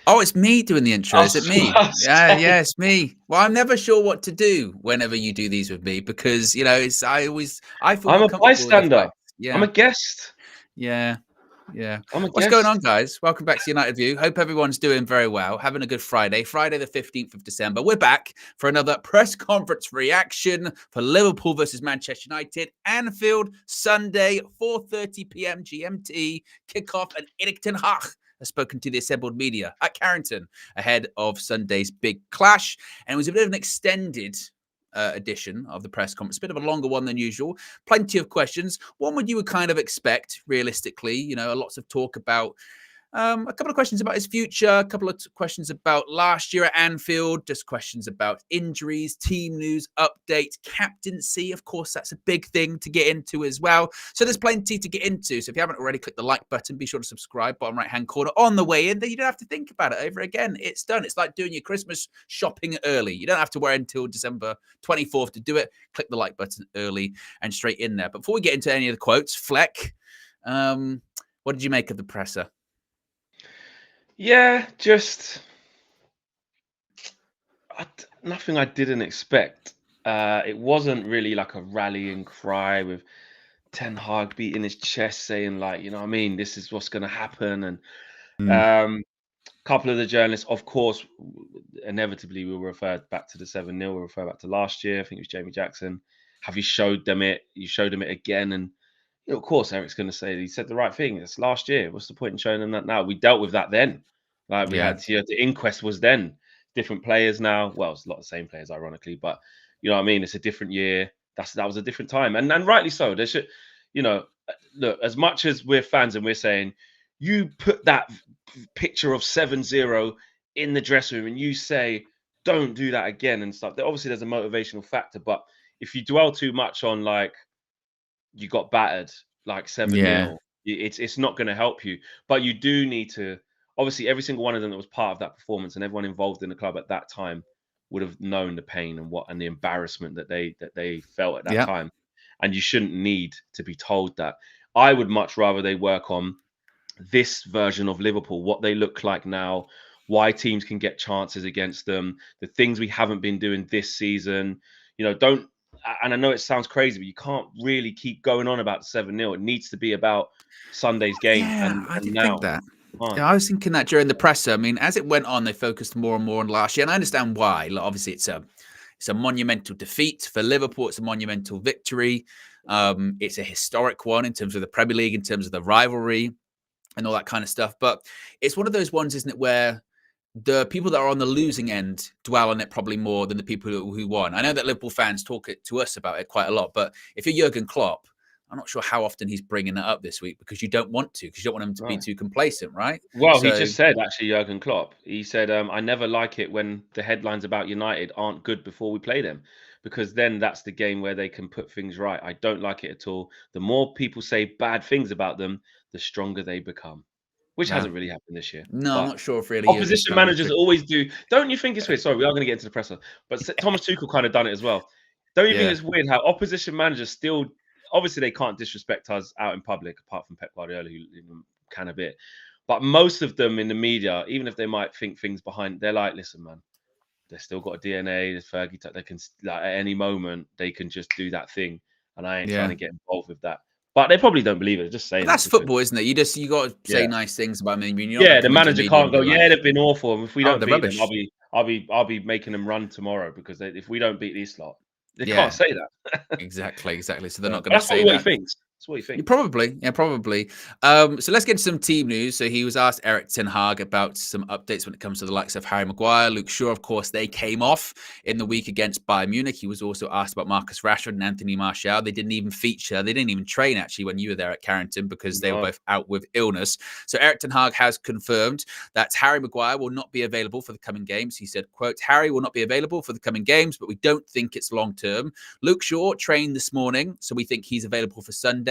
Oh, it's me doing the intro. Is it That's me? what I was saying. Yeah, it's me. Well, I'm never sure what to do whenever you do these with me because I feel I'm more a comfortable with the bystander. fact. I'm a Yeah, guest. yeah, yeah. I'm a What's going on, guest. guys? Welcome back to United View. Hope everyone's doing very well. Having a good Friday, Friday the 15th of December. We're back for another press conference reaction for Liverpool versus Manchester United. Anfield, Sunday, 4:30 p.m. GMT. Kickoff, and Erik ten Hag has spoken to the assembled media at Carrington ahead of Sunday's big clash. And it was a bit of an extended edition of the press conference, a bit of a longer one than usual. Plenty of questions. One would you would kind of expect, realistically. Lots of talk about a couple of questions about his future, a couple of questions about last year at Anfield, just questions about injuries, team news, updates, captaincy. Of course, that's a big thing to get into as well. So there's plenty to get into. So if you haven't already, click the like button. Be sure to subscribe, bottom right-hand corner on the way in. Then you don't have to think about it over again. It's done. It's like doing your Christmas shopping early. You don't have to wait until December 24th to do it. Click the like button early and straight in there. But before we get into any of the quotes, Fleck, what did you make of the presser? Yeah, just nothing I didn't expect. It wasn't really like a rallying cry with Ten Hag beating his chest, saying like, you know what I mean, this is what's going to happen. And Mm. a couple of the journalists, of course, inevitably will refer back to the 7-0, will refer back to last year. I think it was Jamie Jackson. Have you showed them it? You showed them it again. And of course, Eric's going to say he said the right thing. It's last year. What's the point in showing them that now? We dealt with that then. Like we Yeah. had, the inquest was then. Different players now. Well, it's a lot of the same players, ironically, but you know what I mean. It's a different year. That was a different time, and rightly so. There should, look, as much as we're fans and we're saying, you put that picture of 7-0 in the dressing room and you say, don't do that again and stuff. Obviously, there's a motivational factor, but if you dwell too much on like you got battered like 7-0, Yeah. it's not going to help you. But you do need to, obviously, every single one of them that was part of that performance and everyone involved in the club at that time would have known the pain and the embarrassment that they felt at that Yeah. time. And you shouldn't need to be told that. I would much rather they work on this version of Liverpool, what they look like now, why teams can get chances against them, the things we haven't been doing this season. Don't, and I know it sounds crazy, but you can't really keep going on about 7-0. It needs to be about Sunday's game Yeah, I and did think now. that. Can't. Yeah, I was thinking that during the presser. I mean, as it went on, they focused more and more on last year, and I understand why. Like, obviously, it's a monumental defeat for Liverpool. It's a monumental victory. It's a historic one in terms of the Premier League, in terms of the rivalry, and all that kind of stuff. But it's one of those ones, isn't it, where the people that are on the losing end dwell on it probably more than the people who won. I know that Liverpool fans talk it to us about it quite a lot, but if you're Jurgen Klopp, I'm not sure how often he's bringing that up this week because you don't want to, because you don't want him to be Right. too complacent, right? Well, he So just said actually, Jurgen Klopp. He said, "I never like it when the headlines about United aren't good before we play them, because then that's the game where they can put things right. I don't like it at all. The more people say bad things about them, the stronger they become." Which wow. hasn't really happened this year. No, I'm But not sure if really Jurgen opposition Klopp would managers agree. always do. Don't you think it's weird? Sorry, we are going to get into the presser, but Thomas Tuchel kind of done it as well. Don't you think Yeah. it's weird how opposition managers still, obviously they can't disrespect us out in public, apart from Pep Guardiola, who can a bit. But most of them in the media, even if they might think things behind, they're like, listen, man, they've still got a DNA. There's Fergie. They can, like, at any moment they can just do that thing, and I ain't trying Yeah. to get involved with that. But they probably don't believe it. They're just But saying it that's because, football, isn't it? You got to say yeah, nice things about me. I mean, you're not going yeah. to The come into the manager media can't and go, be like, yeah, they've been awful. And if we oh, don't the beat them, rubbish. I'll be making them run tomorrow because if we don't beat these lot, they can't Yeah, say that. exactly. So they're But not going to that's say probably what he that. thinks. That's what he Yeah, thinks. probably. Yeah, probably. So let's get to some team news. So he was asked Erik ten Hag about some updates when it comes to the likes of Harry Maguire, Luke Shaw. Of course, they came off in the week against Bayern Munich. He was also asked about Marcus Rashford and Anthony Martial. They didn't even feature. They didn't even train actually when you were there at Carrington because they were No. both out with illness. So Erik ten Hag has confirmed that Harry Maguire will not be available for the coming games. He said, "quote Harry will not be available for the coming games, but we don't think it's long term." Luke Shaw trained this morning, so we think he's available for Sunday.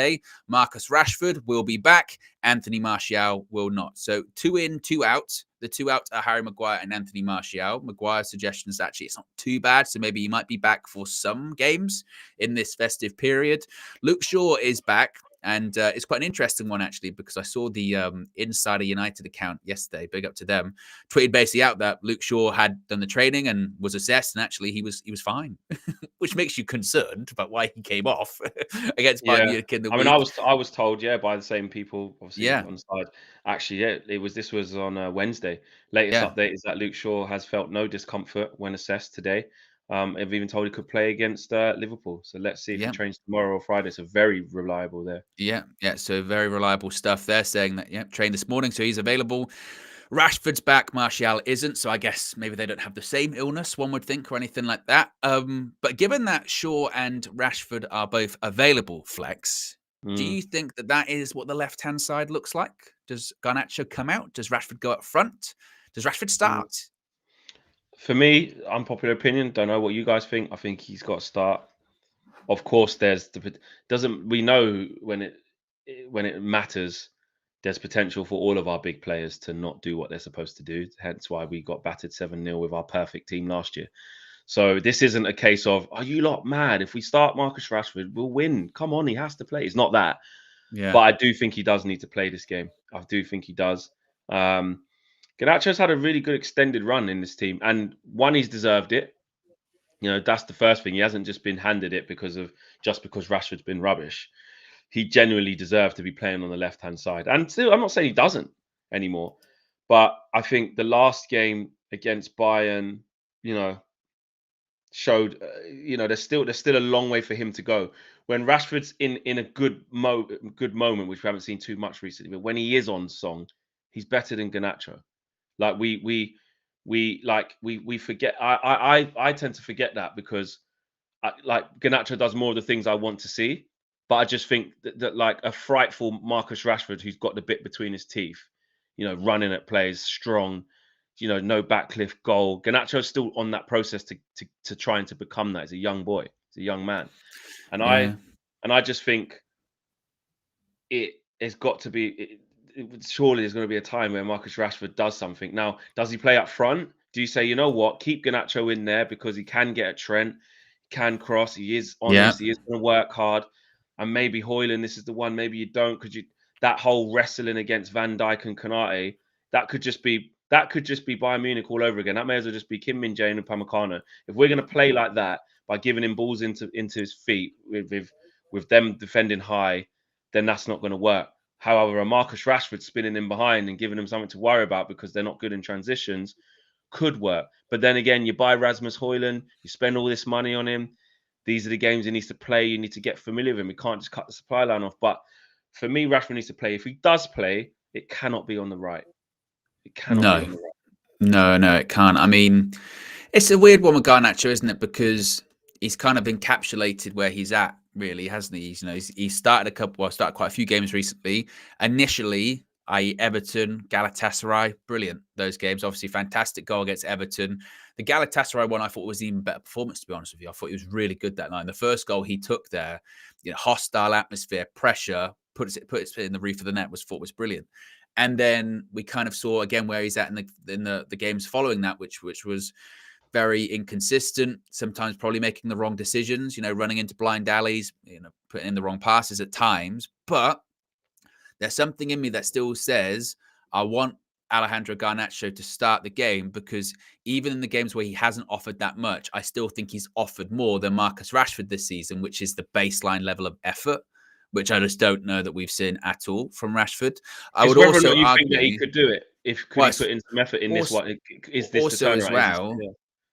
Marcus Rashford will be back. Anthony Martial will not. So 2 in, 2 out. The 2 out are Harry Maguire and Anthony Martial. Maguire's suggestions actually it's not too bad. So maybe he might be back for some games in this festive period. Luke Shaw is back. And it's quite an interesting one, actually, because I saw the Insider United account yesterday, big up to them, tweeted basically out that Luke Shaw had done the training and was assessed, and actually he was fine, which makes you concerned about why he came off against Bayern Yeah. Munich in the I mean, I week. was told, yeah, by the same people, obviously Yeah, on the side. Actually, yeah, this was on Wednesday. Latest yeah, update is that Luke Shaw has felt no discomfort when assessed today. I've even told he could play against Liverpool. So let's see if he yeah. trains tomorrow or Friday. So very reliable there. Yeah, yeah. So very reliable stuff. They're saying that, yeah, trained this morning, so he's available. Rashford's back, Martial isn't, so I guess maybe they don't have the same illness, one would think, or anything like that. But given that Shaw and Rashford are both available, Flex, do Mm. you think that that is what the left-hand side looks like? Does Garnacho come out? Does Rashford go up front? Does Rashford Mm. start? For me, unpopular opinion. Don't know what you guys think. I think he's got to start. Of course, there's doesn't we know when it matters, there's potential for all of our big players to not do what they're supposed to do. Hence why we got battered 7-0 with our perfect team last year. So this isn't a case of, are you lot mad? If we start Marcus Rashford, we'll win. Come on, he has to play. It's not that. Yeah, But I do think he does need to play this game. I do think he does. Garnacho's had a really good extended run in this team. And one, he's deserved it. You know, that's the first thing. He hasn't just been handed it because Rashford's been rubbish. He genuinely deserved to be playing on the left-hand side. And still, I'm not saying he doesn't anymore, but I think the last game against Bayern, you know, showed, there's still a long way for him to go. When Rashford's in a good moment, which we haven't seen too much recently, but when he is on song, he's better than Garnacho. Like we forget. I tend to forget that because like Garnacho does more of the things I want to see, but I just think that like a frightful Marcus Rashford who's got the bit between his teeth, running at plays, strong, no backlift goal. Garnacho's still on that process to trying to become that. He's a young boy, he's a young man, and I yeah. and I just think it has got to be. Surely there's going to be a time where Marcus Rashford does something. Now, does he play up front? Do you say, you know what, keep Garnacho in there because he can get at Trent, can cross, he is Yeah. honest, he is going to work hard, and maybe Hojlund, this is the one. Maybe you don't, because that whole wrestling against Van Dijk and Konate, that could just be Bayern Munich all over again. That may as well just be Kim Min-jae and Upamecano. If we're going to play like that by giving him balls into his feet with them defending high, then that's not going to work. However, a Marcus Rashford spinning in behind and giving them something to worry about because they're not good in transitions could work. But then again, you buy Rasmus Hojlund, you spend all this money on him. These are the games he needs to play. You need to get familiar with him. We can't just cut the supply line off. But for me, Rashford needs to play. If he does play, it cannot be on the right. It cannot be No, on the right. no, it can't. I mean, it's a weird one with Garnacho, isn't it? Because he's kind of encapsulated where he's at, really, hasn't he? He's started started quite a few games recently. Initially, i.e. Everton, Galatasaray, brilliant. Those games, obviously, fantastic goal against Everton. The Galatasaray one, I thought was even better performance, to be honest with you. I thought he was really good that night. And the first goal he took there, hostile atmosphere, pressure, put it in the roof of the net, was brilliant. And then we kind of saw again where he's at in the games following that, which was very inconsistent, sometimes probably making the wrong decisions, running into blind alleys, putting in the wrong passes at times. But there's something in me that still says I want Alejandro Garnacho to start the game, because even in the games where he hasn't offered that much, I still think he's offered more than Marcus Rashford this season, which is the baseline level of effort, which I just don't know that we've seen at all from Rashford. I It's would whether or not also you think that he argue, could do it. If could well, he put in some effort in this also, one? Is this the also as turnaround?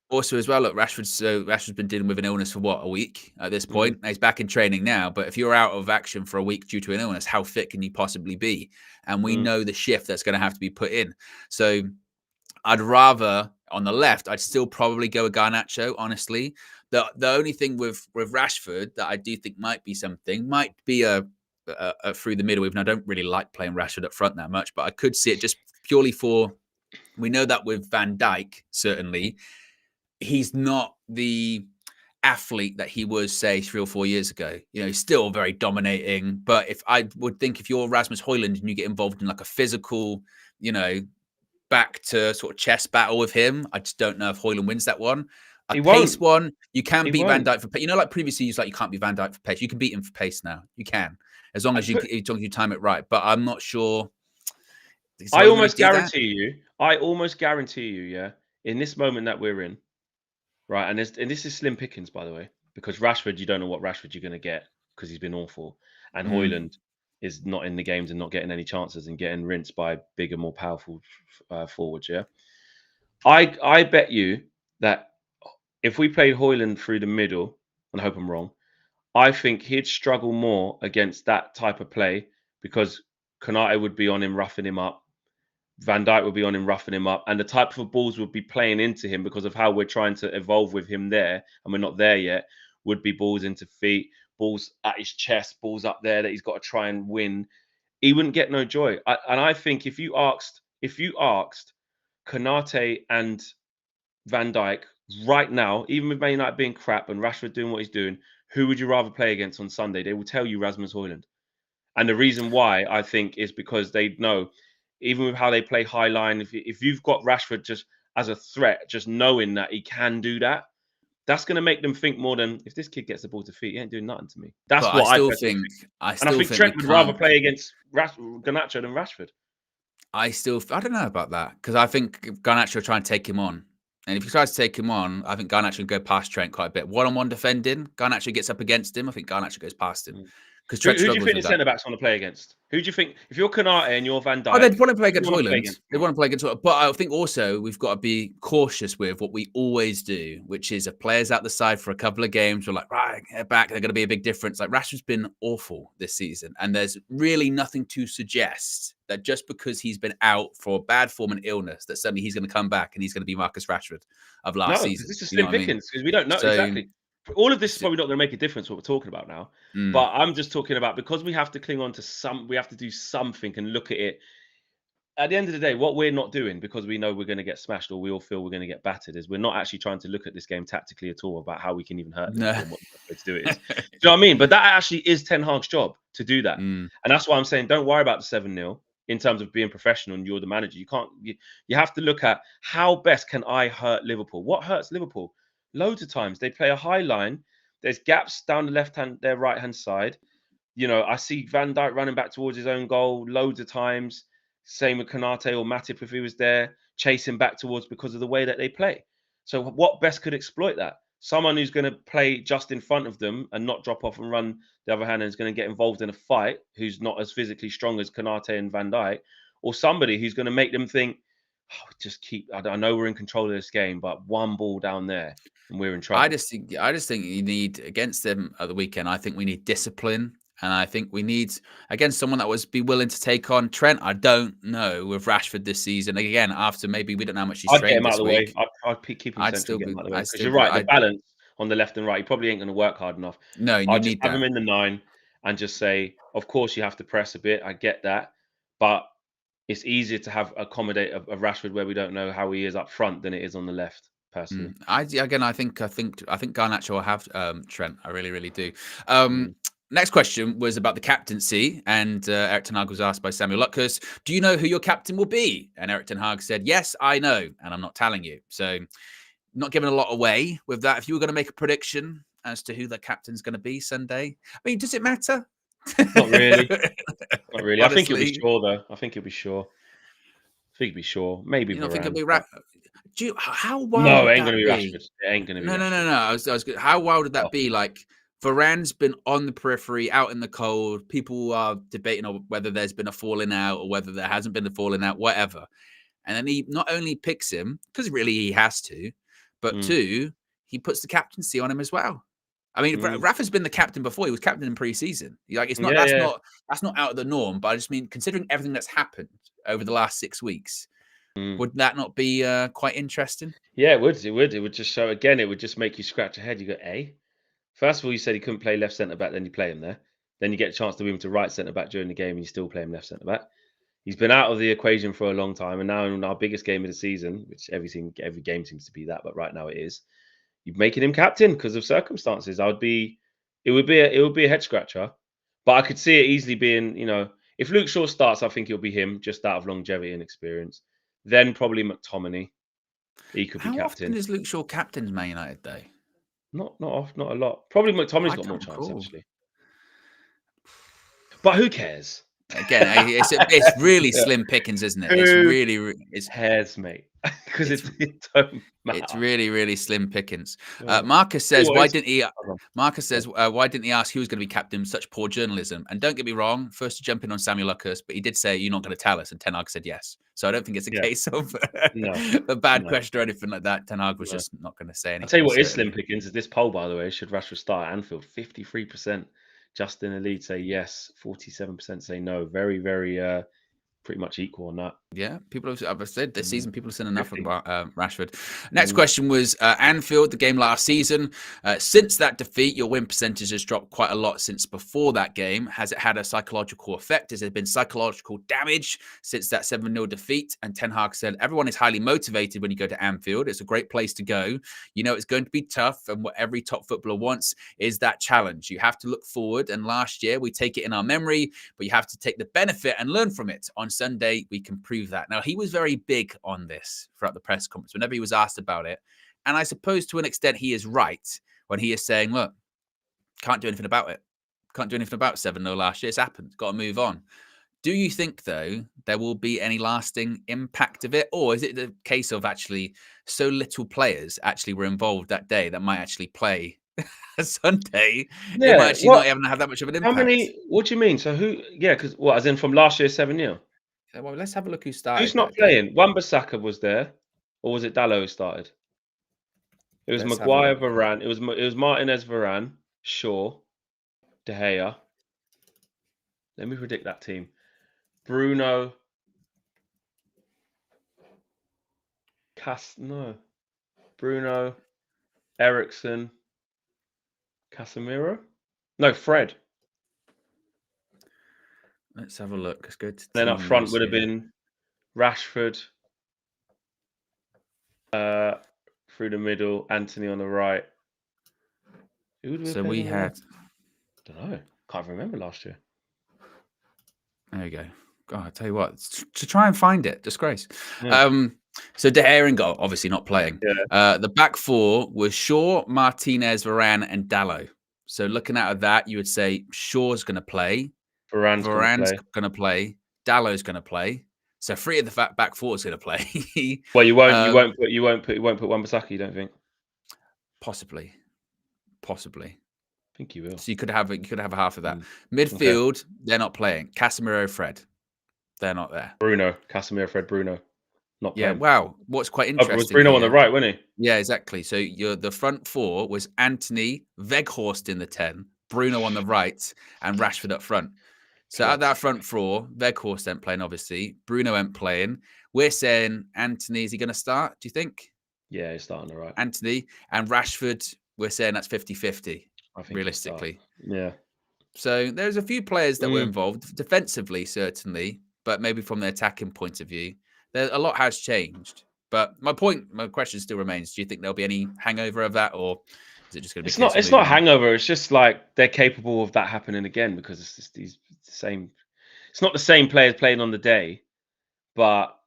well, look, Rashford's been dealing with an illness for a week at this Mm, point. Now, he's back in training now, but if you're out of action for a week due to an illness, how fit can you possibly be? And we mm. know the shift that's going to have to be put in. So I'd rather on the left, I'd still probably go with Garnacho, honestly. The only thing with Rashford that I do think might be a through the middle, even I don't really like playing Rashford up front that much, but I could see it just purely for, we know that with Van Dijk, certainly, he's not the athlete that he was, say, 3 or 4 years ago. He's still very dominating. But if you're Rasmus Hojlund and you get involved in like a physical, back to sort of chess battle with him, I just don't know if Hojlund wins that one. A He pace won't. one, you can He beat Van won't. Dijk for pace. You know, like previously, you like you can't beat Van Dijk for pace. You can beat him for pace now. You can, as long as Put, you time it right. But I'm not sure. Does I Hojlund really almost do that? guarantee you. I almost guarantee you. Yeah, in this moment that we're in, right, and this is slim pickings, by the way, because Rashford, you don't know what Rashford you're going to get because he's been awful, and Mm. Hojlund is not in the games and not getting any chances and getting rinsed by bigger, more powerful forwards. Yeah, I bet you that if we played Hojlund through the middle, and I hope I'm wrong, I think he'd struggle more against that type of play because Konate would be on him, roughing him up. Van Dijk would be on him, roughing him up, and the type of balls would be playing into him because of how we're trying to evolve with him there, and we're not there yet. Would be balls into feet, balls at his chest, balls up there that he's got to try and win. He wouldn't get no joy. And I think if you asked Konate and Van Dijk right now, even with Man United being crap and Rashford doing what he's doing, who would you rather play against on Sunday? They will tell you Rasmus Hojlund. And the reason why I think is because they know, even with how they play high line, if you've got Rashford just as a threat, just knowing that he can do that, that's going to make them think more than if this kid gets the ball to feet, he ain't doing nothing to me. That's But I what I still personally think think. I And I still think think we Trent would rather can't. play against Garnacho than Rashford. I don't know about that because I think Garnacho will try and take him on. And if he tries to take him on, I think Garnacho will go past Trent quite a bit. One-on-one defending, Garnacho gets up against him. I think Garnacho goes past him Mm. because Who, Trent who do you struggles think with the that. centre backs want to play against? Who do you think, if you're Konate and you're Van Oh, Dijk, they'd want to play who do against you want to play Hojlund. against They now? want to play against Hojlund. But I think also we've got to be cautious with what we always do, which is if players out the side for a couple of games, we're like, right, get back. They're going to be a big difference. Like Rashford's been awful this season. And there's really nothing to suggest that just because he's been out for bad form and illness, that suddenly he's going to come back and he's going to be Marcus Rashford of last No, because season. this is You know slim what I mean? pickings because we don't know So, exactly. All of this is so probably not going to make a difference what we're talking about now. mm, But I'm just talking about because we have to cling on to we have to do something and look at it. At the end of the day, what we're not doing because we know we're going to get smashed or we all feel we're going to get battered is we're not actually trying to look at this game tactically at all about how we can even hurt no. Liverpool and what the best way to do it is. Do you know what I mean? But that actually is Ten Hag's job to do that. Mm, And that's why I'm saying don't worry about the 7-0 in terms of being professional and you're the manager. You have to look at how best can I hurt Liverpool? What hurts Liverpool? Loads of times they play a high line. There's gaps down the their right hand side. You know, I see Van Dijk running back towards his own goal loads of times. Same with Konate or Matip if he was there, chasing back towards because of the way that they play. So what best could exploit that? Someone who's going to play just in front of them and not drop off and run the other hand and is going to get involved in a fight, who's not as physically strong as Konate and Van Dijk, or somebody who's going to make them think, oh, just keep. I know we're in control of this game, but one ball down there and we're in trouble. I just think you need against them at the weekend. I think we need discipline, and I think we need again someone that was be willing to take on Trent. I don't know with Rashford this season. Again, after maybe we don't know how much he's I'd get trained him out of this the way. week. I'd keep him I'd central still and get him be, out of the way I because still you're be, right. The I balance on the left and right, he probably ain't going to work hard enough. no, you I'd just need have him that. in the 9 and just say, of course you have to press a bit. I get that, but it's easier to have accommodate a Rashford where we don't know how he is up front than it is on the left. Personally, I think Garnacho will have Trent. I really, really do. mm. Next question was about the captaincy, and Eric Ten Hag was asked by Samuel Lucas, "Do you know who your captain will be?" And Eric Ten Hag said, "Yes, I know, and I'm not telling you." So, not giving a lot away with that. If you were going to make a prediction as to who the captain's going to be Sunday, I mean, does it matter? Not really, not really. I think he'll be Honestly, sure though. I think he'll be sure. I think he'll be sure. Maybe you don't think it'll Varane, be but Do you, how wild no, it would ain't going that to be be? Rashford. It ain't going to be No, no, no, Rashford. no. I was good. How wild would Oh, that be? Like Varane's been on the periphery, out in the cold. People are debating on whether there's been a falling out or whether there hasn't been a falling out, whatever. And then he not only picks him because really he has to, but mm, two, he puts the captaincy on him as well. I mean, mm. Rafa's been the captain before. He was captain in pre-season. Like it's not Yeah, yeah. that's not out of the norm. But I just mean considering everything that's happened over the last 6 weeks, Mm. would that not be quite interesting? Yeah, it would. It would. It would just show again. It would just make you scratch your head. You go, "Eh." First of all, you said he couldn't play left centre back. Then you play him there. Then you get a chance to move him to right centre back during the game, and you still play him left centre back. He's been out of the equation for a long time, and now in our biggest game of the season, which every game seems to be that, but right now it is. You're making him captain because of circumstances. It would be a head scratcher, but I could see it easily being, if Luke Shaw starts, I think it'll be him just out of longevity and experience. Then probably McTominay. He could be How often captain. is Luke Shaw captain's Man United though? Not a lot. Probably McTominay's I got more don't chance recall. actually. But who cares? Again, it's really Yeah. slim pickings, isn't it? It's Who really cares, mate? Because it's it don't it's matter. really slim pickings. Yeah. Marcus Tell you says, what why is- didn't he? Hold on. Marcus says, why didn't he ask who was going to be captain? Such poor journalism. And don't get me wrong, first to jump in on Samuel Lucas, but he did say, you're not going to tell us. And Ten Hag said yes. So I don't think it's a Yeah. case of No. a bad No. question or anything like that. Ten Hag was No. just not going to say anything. I'll tell you what is certainly. slim pickings is this poll, by the way. Should Rashford start at Anfield? 53%. Justin Elite say yes. 47% say no. Very, very pretty much equal on that. Yeah, people have, I've said this season, people have said enough 50. about Rashford. Next question was Anfield, the game last season. Since that defeat, your win percentage has dropped quite a lot since before that game. Has it had a psychological effect? Has there been psychological damage since that 7-0 defeat? And Ten Hag said, everyone is highly motivated when you go to Anfield. It's a great place to go. You know, it's going to be tough. And what every top footballer wants is that challenge. You have to look forward. And last year, we take it in our memory, but you have to take the benefit and learn from it. On Sunday, we can prove that. Now, he was very big on this throughout the press conference whenever he was asked about it. And I suppose to an extent he is right when he is saying, look, can't do anything about it. Can't do anything about 7-0 last year. It's happened. Got to move on. Do you think, though, there will be any lasting impact of it? Or is it the case of actually so little players actually were involved that day that might actually play Sunday? It might Yeah. actually not even have that much of an How impact. many? What do you mean? So who? Yeah, because what? As in from last year, 7-0. Well, let's have a look who started Who's that not game. playing? Wan-Bissaka was there, or was it Dalot who started? It was Let's have a Maguire, look. Varane. It was Martinez, Varane, Shaw, De Gea. Let me predict that team. Bruno, Bruno, Ericsson, Casemiro. No, Fred. Let's have a look. Let's go to Then up team front news would have here. been Rashford. Through the middle, Anthony on the right. Who would we have So we had. I don't know. Can't remember last year. There you go. God, I tell you what, to try and find it, disgrace. Yeah. So De Gea and goal, obviously not playing. Yeah. The back four was Shaw, Martinez, Varane, and Dalot. So looking out of that, you would say Shaw's going to play, Varane's Varane's going to play. going to play, Dalot's going to play. So 3 of the back four is going to play. Well, you won't put Wan-Bissaka, you don't think? Possibly. I think you will. So you could have a half of that. Okay. Midfield, they're not playing. Casemiro, Fred, they're not there. Bruno, Casemiro, Fred, Bruno, not playing. Yeah, wow. What's quite Oh, interesting was Bruno here, on the right, wasn't he? Yeah, exactly. So the front four was Anthony, Weghorst in the 10, Bruno on the right, and Rashford up front. So at that front four, Weghorst ain't playing, obviously. Bruno ain't playing. We're saying Anthony, is he going to start, do you think? Yeah, he's starting the right. Anthony and Rashford, we're saying that's 50-50, realistically. Yeah. So there's a few players that were involved, defensively, certainly, but maybe from the attacking point of view. A lot has changed. But my question still remains: do you think there'll be any hangover of that, or is it just going to be? It's not hangover. It's just like they're capable of that happening again because it's just the same. It's not the same players playing on the day, but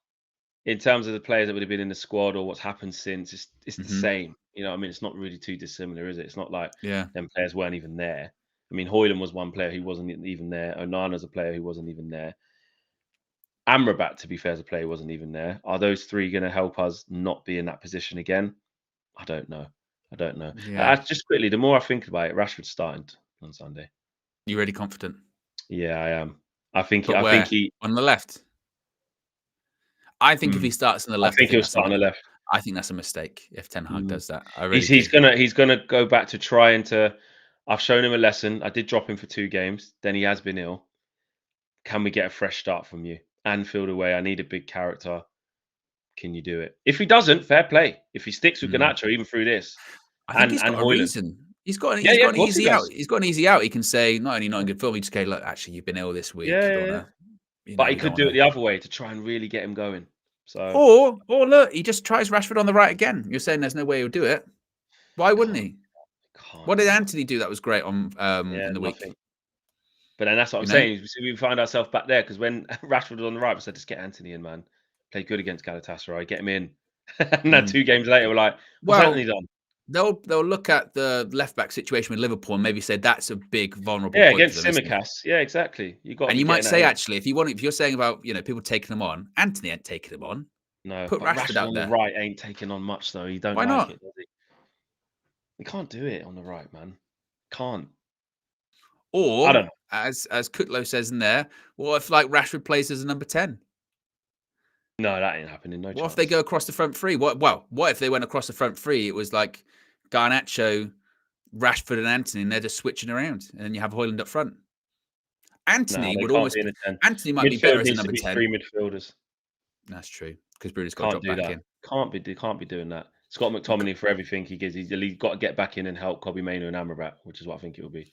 in terms of the players that would have been in the squad or what's happened since, it's the same. You know what I mean? It's not really too dissimilar, is it? It's not like them players weren't even there. I mean, Hojlund was one player who wasn't even there. Onana's a player who wasn't even there. Amrabat, to be fair, as a player, wasn't even there. Are those three going to help us not be in that position again? I don't know. Yeah. Just quickly, the more I think about it, Rashford's starting on Sunday. You really confident? Yeah, I am. I think he on the left. I think if he starts on the left, I think he'll start on the left. I think that's a mistake if Ten Hag does that. I really he's gonna go back to trying to. I've shown him a lesson. I did drop him for 2 games. Then he has been ill. Can we get a fresh start from you? Anfield away. I need a big character. Can you do it? If he doesn't, fair play. If he sticks with Garnacho even through this, I think he's got a reason. He's got an easy out. He's got an easy out. He can say not only not in good form, he just go, look, actually, you've been ill this week. But he could do it the other way to try and really get him going. So, or look, he just tries Rashford on the right again. You're saying there's no way he'll do it. Why wouldn't he? What did Anthony do that was great on in the week? But then that's what I'm saying. We find ourselves back there because when Rashford was on the right, we said, just get Anthony in, man. Play good against Galatasaray. Get him in. And then 2 games later, we're like, what's Well, Anthony done? they'll look at the left back situation with Liverpool and maybe say that's a big vulnerable Yeah, point for against them, isn't it? Simicast. Yeah, exactly. You got to And be you might getting that say in. actually, if you're saying about people taking him on, Anthony ain't taking him on. No, Put but Rashford Rashford out on the there. right ain't taking on much though. He don't Why like not? it, does he? He can't do it on the right, man. Can't. I Or don't know. as Kutlo says in there, what if like Rashford plays as a number 10? No, that ain't happening. No What if they chance. go across the front three? What if they went across the front three? It was like Garnacho, Rashford, and Anthony, and they're just switching around, and then you have Hojlund up front. No, Anthony they would can't be almost in a 10. Anthony might be better Midfield as a needs to number be 10. 3 midfielders. That's true because Bruno's got to Can't drop do back that. in. Can't be doing that. Scott You could, McTominay for everything he gives. He's got to get back in and help Kobe Mainoo and Amrabat, which is what I think it will be.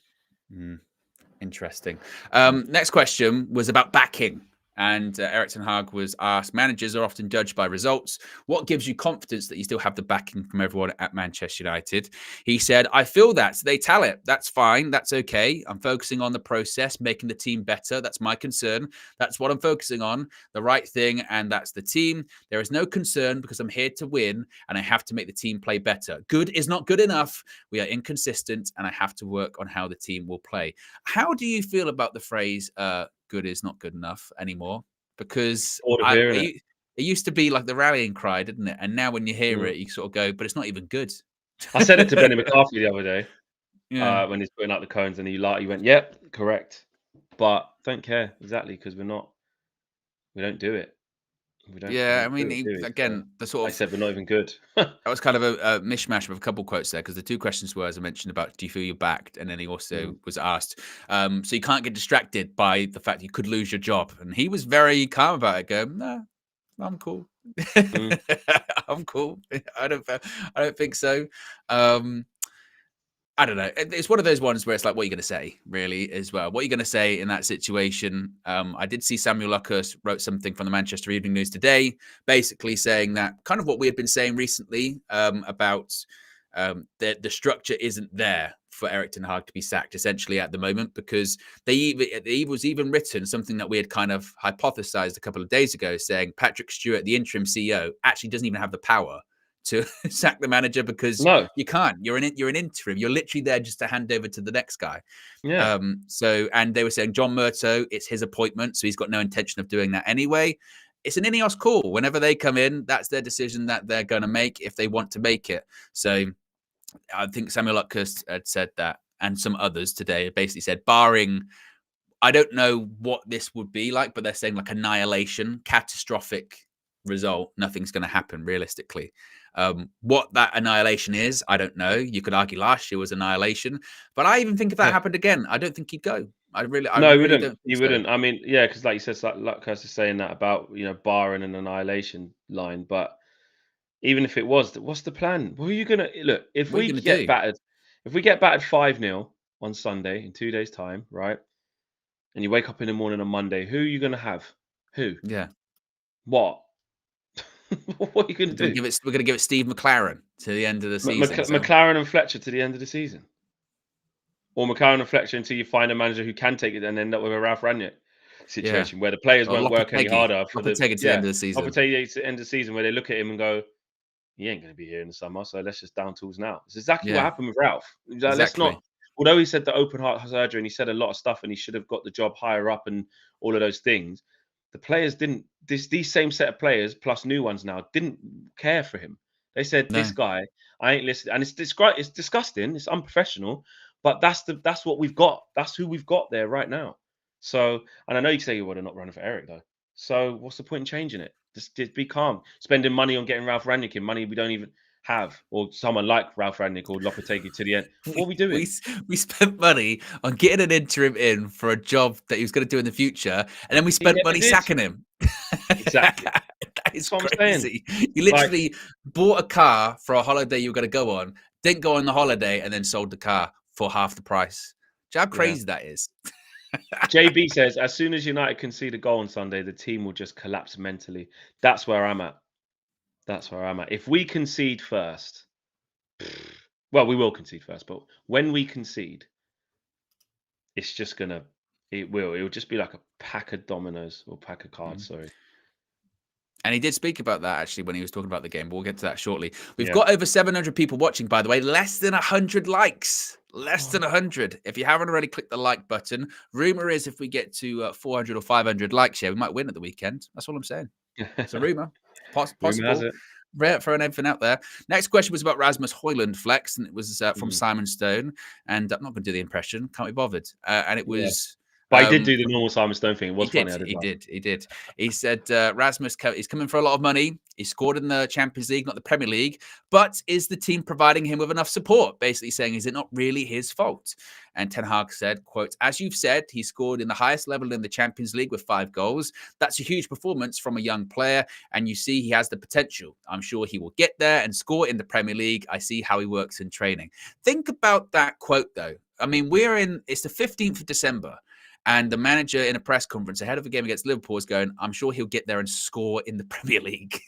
Interesting. Mm. Next question was about backing. And Eric Ten Hag was asked, managers are often judged by results. What gives you confidence that you still have the backing from everyone at Manchester United? He said, I feel that. So they tell it. That's fine. That's okay. I'm focusing on the process, making the team better. That's my concern. That's what I'm focusing on, the right thing, and that's the team. There is no concern because I'm here to win, and I have to make the team play better. Good is not good enough. We are inconsistent, and I have to work on how the team will play. How do you feel about the phrase good is not good enough anymore? Because Bored of hearing it. it used to be like the rallying cry, didn't it? And now when you hear Mm. it, you sort of go, but it's not even good. I said it to Benny McCarthy the other day Yeah. when he's putting out the cones, and he went, "Yep, correct," but don't care exactly because we don't do it. We Yeah, I don't do mean, it, do we? So, again, the sort like I of said, we're not even good. that was kind of a mishmash of a couple quotes there because the two questions were, as I mentioned, about do you feel you're backed, and then he also Mm. was asked, so you can't get distracted by the fact you could lose your job, and he was very calm about it, going, "No, I'm cool. Mm. I'm cool. I don't think so." I don't know. It's one of those ones where it's like, what are you going to say, really, as well? What are you going to say in that situation? I did see Samuel Lucas wrote something from the Manchester Evening News today, basically saying that kind of what we had been saying recently about the structure isn't there for Eric Ten Hag to be sacked, essentially, at the moment, because it was even written something that we had kind of hypothesized a couple of days ago, saying Patrick Stewart, the interim CEO, actually doesn't even have the power to sack the manager because No, you can't. You're an interim. You're literally there just to hand over to the next guy. yeah, And they were saying John Murto, it's his appointment, so he's got no intention of doing that anyway. It's an Ineos call. Whenever they come in, that's their decision that they're going to make if they want to make it. So I think Samuel Lucas had said that, and some others today basically said, barring, I don't know what this would be like, but they're saying like annihilation, catastrophic result, nothing's going to happen realistically. What that annihilation is, I don't know. You could argue last year was annihilation, but I even think if that yeah. happened again, I don't think he'd go. I No, he really wouldn't. don't think He so. wouldn't. I mean, yeah, because like you said, like Curtis is saying that about barring an annihilation line. But even if it was, what's the plan? What are you gonna look? What are you going to do? If we get battered 5-0 on Sunday in 2 days' time, right? And you wake up in the morning on Monday, who are you gonna have? Who? Yeah, What? What are you gonna do? we're going to give it Steve McLaren to the end of the season. So McLaren and Fletcher to the end of the season, or McLaren and Fletcher until you find a manager who can take it and end up with a Ralph Rangnick yeah, situation where the players or won't work any harder for the Lopetegui to the end of the season. Lopetegui to the end of the season where they look at him and go, he ain't going to be here in the summer, so let's just down tools now. It's exactly what Yeah, happened with Ralph. Let's not. exactly. Although he said the open heart surgery and he said a lot of stuff and he should have got the job higher up and all of those things, the players didn't. These same set of players plus new ones now didn't care for him. They said this No, guy, I ain't listening, and it's disgusting. It's unprofessional, but that's what we've got. That's who we've got there right now. So, and I know you say you want to not running for Eric though. So what's the point in changing it? Just be calm. Spending money on getting Ralph Rangnick in, money we don't even have, or someone like Ralph Rangnick or Lopetegui to the end. What are we doing? we spent money on getting an interim in for a job that he was going to do in the future, and then we He spent never money did. sacking him. Exactly. That is That's what I'm saying. crazy. You Like, literally bought a car for a holiday you were going to go on, didn't go on the holiday, and then sold the car for half the price. Do you know how yeah. crazy that is? JB says, as soon as United concede a goal on Sunday, the team will just collapse mentally. That's where I'm at. That's where I'm at. If we concede first, well, we will concede first, but when we concede, it's just gonna, it will just be like a pack of dominoes or pack of cards. Mm. Sorry. And he did speak about that actually when he was talking about the game. But we'll get to that shortly. We've Yeah. got over 700 people watching, by the way. Less than 100 likes. Less than Oh. 100. If you haven't already clicked the like button, rumor is if we get to 400 or 500 likes, we might win at the weekend. That's all I'm saying. It's a rumor. Rumor has Possible. it. Throwing everything out there. Next question was about Rasmus Hojlund flex, and it was from Mm. Simon Stone. And I'm not going to do the impression. Can't be bothered. And it Yeah. was. But I did do the normal Simon Stone thing. It He was funny. did. I did He laugh. did. He did. He said Rasmus is coming for a lot of money. He scored in the Champions League, not the Premier League. But is the team providing him with enough support? Basically saying, is it not really his fault? And Ten Hag said, quote, as you've said, he scored in the highest level in the Champions League with 5 goals. That's a huge performance from a young player. And you see he has the potential. I'm sure he will get there and score in the Premier League. I see how he works in training. Think about that quote, though. I mean, it's the 15th of December. And the manager in a press conference ahead of a game against Liverpool is going, I'm sure he'll get there and score in the Premier League.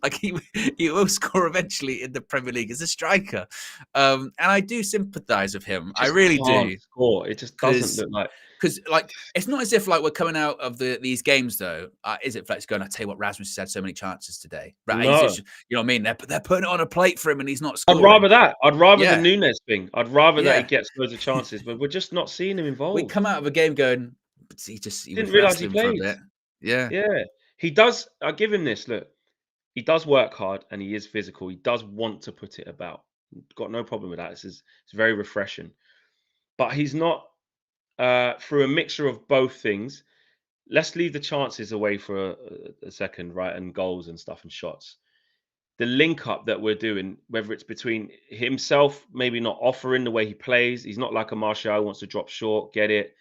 Like he will score eventually in the Premier League as a striker. And I do sympathise with him. I really do. Score. It just doesn't look like. Because like it's not as if like we're coming out of these games though. Is it Flex going? I tell you what, Rasmus has had so many chances today. Right? No. Just, you know what I mean? They're putting it on a plate for him, and he's not I'd scoring. rather that. I'd rather the Yeah. Nunes thing. I'd rather that Yeah. he gets loads of chances, but we're just not seeing him involved. We come out of a game going, but he didn't realise he him for a plays. bit. Yeah. Yeah. He does. I give him this. Look, he does work hard and he is physical. He does want to put it about. Got no problem with that. It's very refreshing. But he's not through a mixture of both things. Let's leave the chances away for a second, right? And goals and stuff and shots. The link up that we're doing, whether it's between himself, maybe not offering the way he plays. He's not like a Martial who wants to drop short, get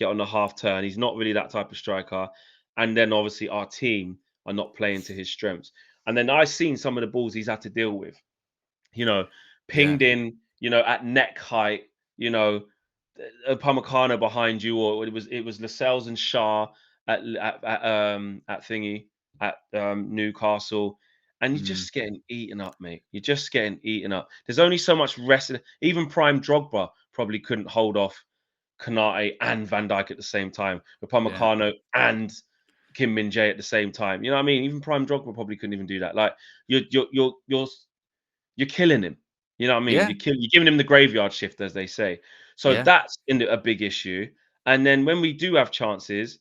on the half turn. He's not really that type of striker. And then obviously our team are not playing to his strengths. And then I've seen some of the balls he's had to deal with, pinged in, at neck height, Upamecano behind you, or it was Lascelles and Shah at Newcastle. And you're just getting eaten up, mate. You're just getting eaten up. There's only so much rest. Even prime Drogba probably couldn't hold off Konate and Van Dijk at the same time. Upamecano and Kim Min-jae at the same time. You know what I mean? Even prime Drogba probably couldn't even do that. Like you're killing him. You know what I mean? Yeah. You're giving him the graveyard shift, as they say. So that's a big issue. And then when we do have chances,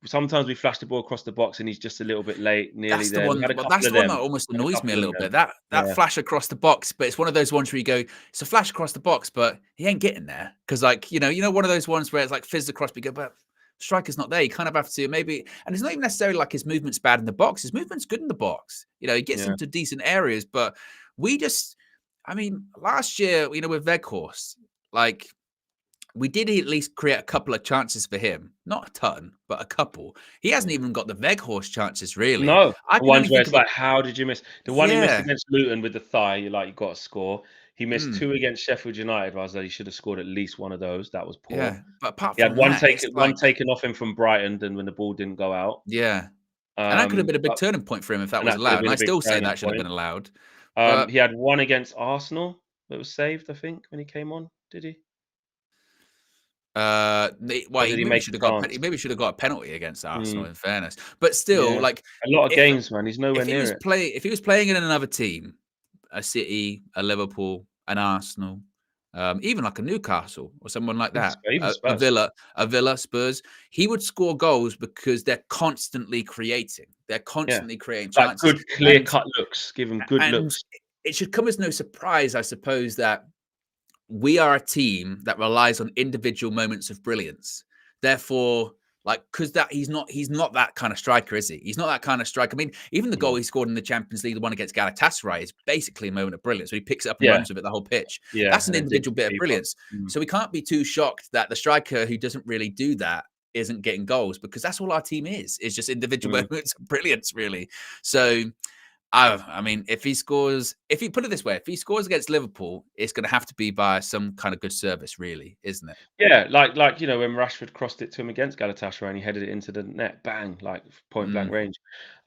sometimes we flash the ball across the box and he's just a little bit late, nearly that's there. That's the one that almost annoys me a little bit. That flash across the box, but it's one of those ones where you go, it's a flash across the box, but he ain't getting there. Because like, one of those ones where it's like fizzed across, but you go, but striker's not there. You kind of have to maybe, and it's not even necessarily like his movement's bad in the box. His movement's good in the box. He gets into decent areas, but last year, with Weghorst, like, we did at least create a couple of chances for him. Not a ton, but a couple. He hasn't even got the Weghorst chances, really. No. The ones where it's like, how did you miss? The one he missed against Luton with the thigh, you got to score. He missed 2 against Sheffield United. I was like, he should have scored at least one of those. That was poor. Yeah, but apart he from had that, one taken off him from Brighton when the ball didn't go out. Yeah. And that could have been a big turning point for him if that was allowed. And I still say that should have been allowed. He had one against Arsenal that was saved, I think, when he came on. Did he? He maybe should have got a penalty against Arsenal, in fairness. But still, like a lot of games, man. He's nowhere near it. If he was playing in another team, a City, a Liverpool, an Arsenal, even like a Newcastle or someone like that, a Villa, Spurs, he would score goals because they're constantly creating. They're constantly creating chances. Like good, clear-cut looks. Give him good looks. It should come as no surprise, I suppose, that we are a team that relies on individual moments of brilliance. Therefore, because he's not that kind of striker, is he? He's not that kind of striker. I mean, even the goal he scored in the Champions League, the one against Galatasaray, is basically a moment of brilliance. So he picks it up and runs with it the whole pitch. Yeah, that's an individual bit of brilliance. So we can't be too shocked that the striker who doesn't really do that isn't getting goals, because that's all our team is just individual moments of brilliance, really. So if he scores against Liverpool, it's going to have to be by some kind of good service, really, isn't it? Yeah, like when Rashford crossed it to him against Galatasaray and he headed it into the net, bang, like point blank range.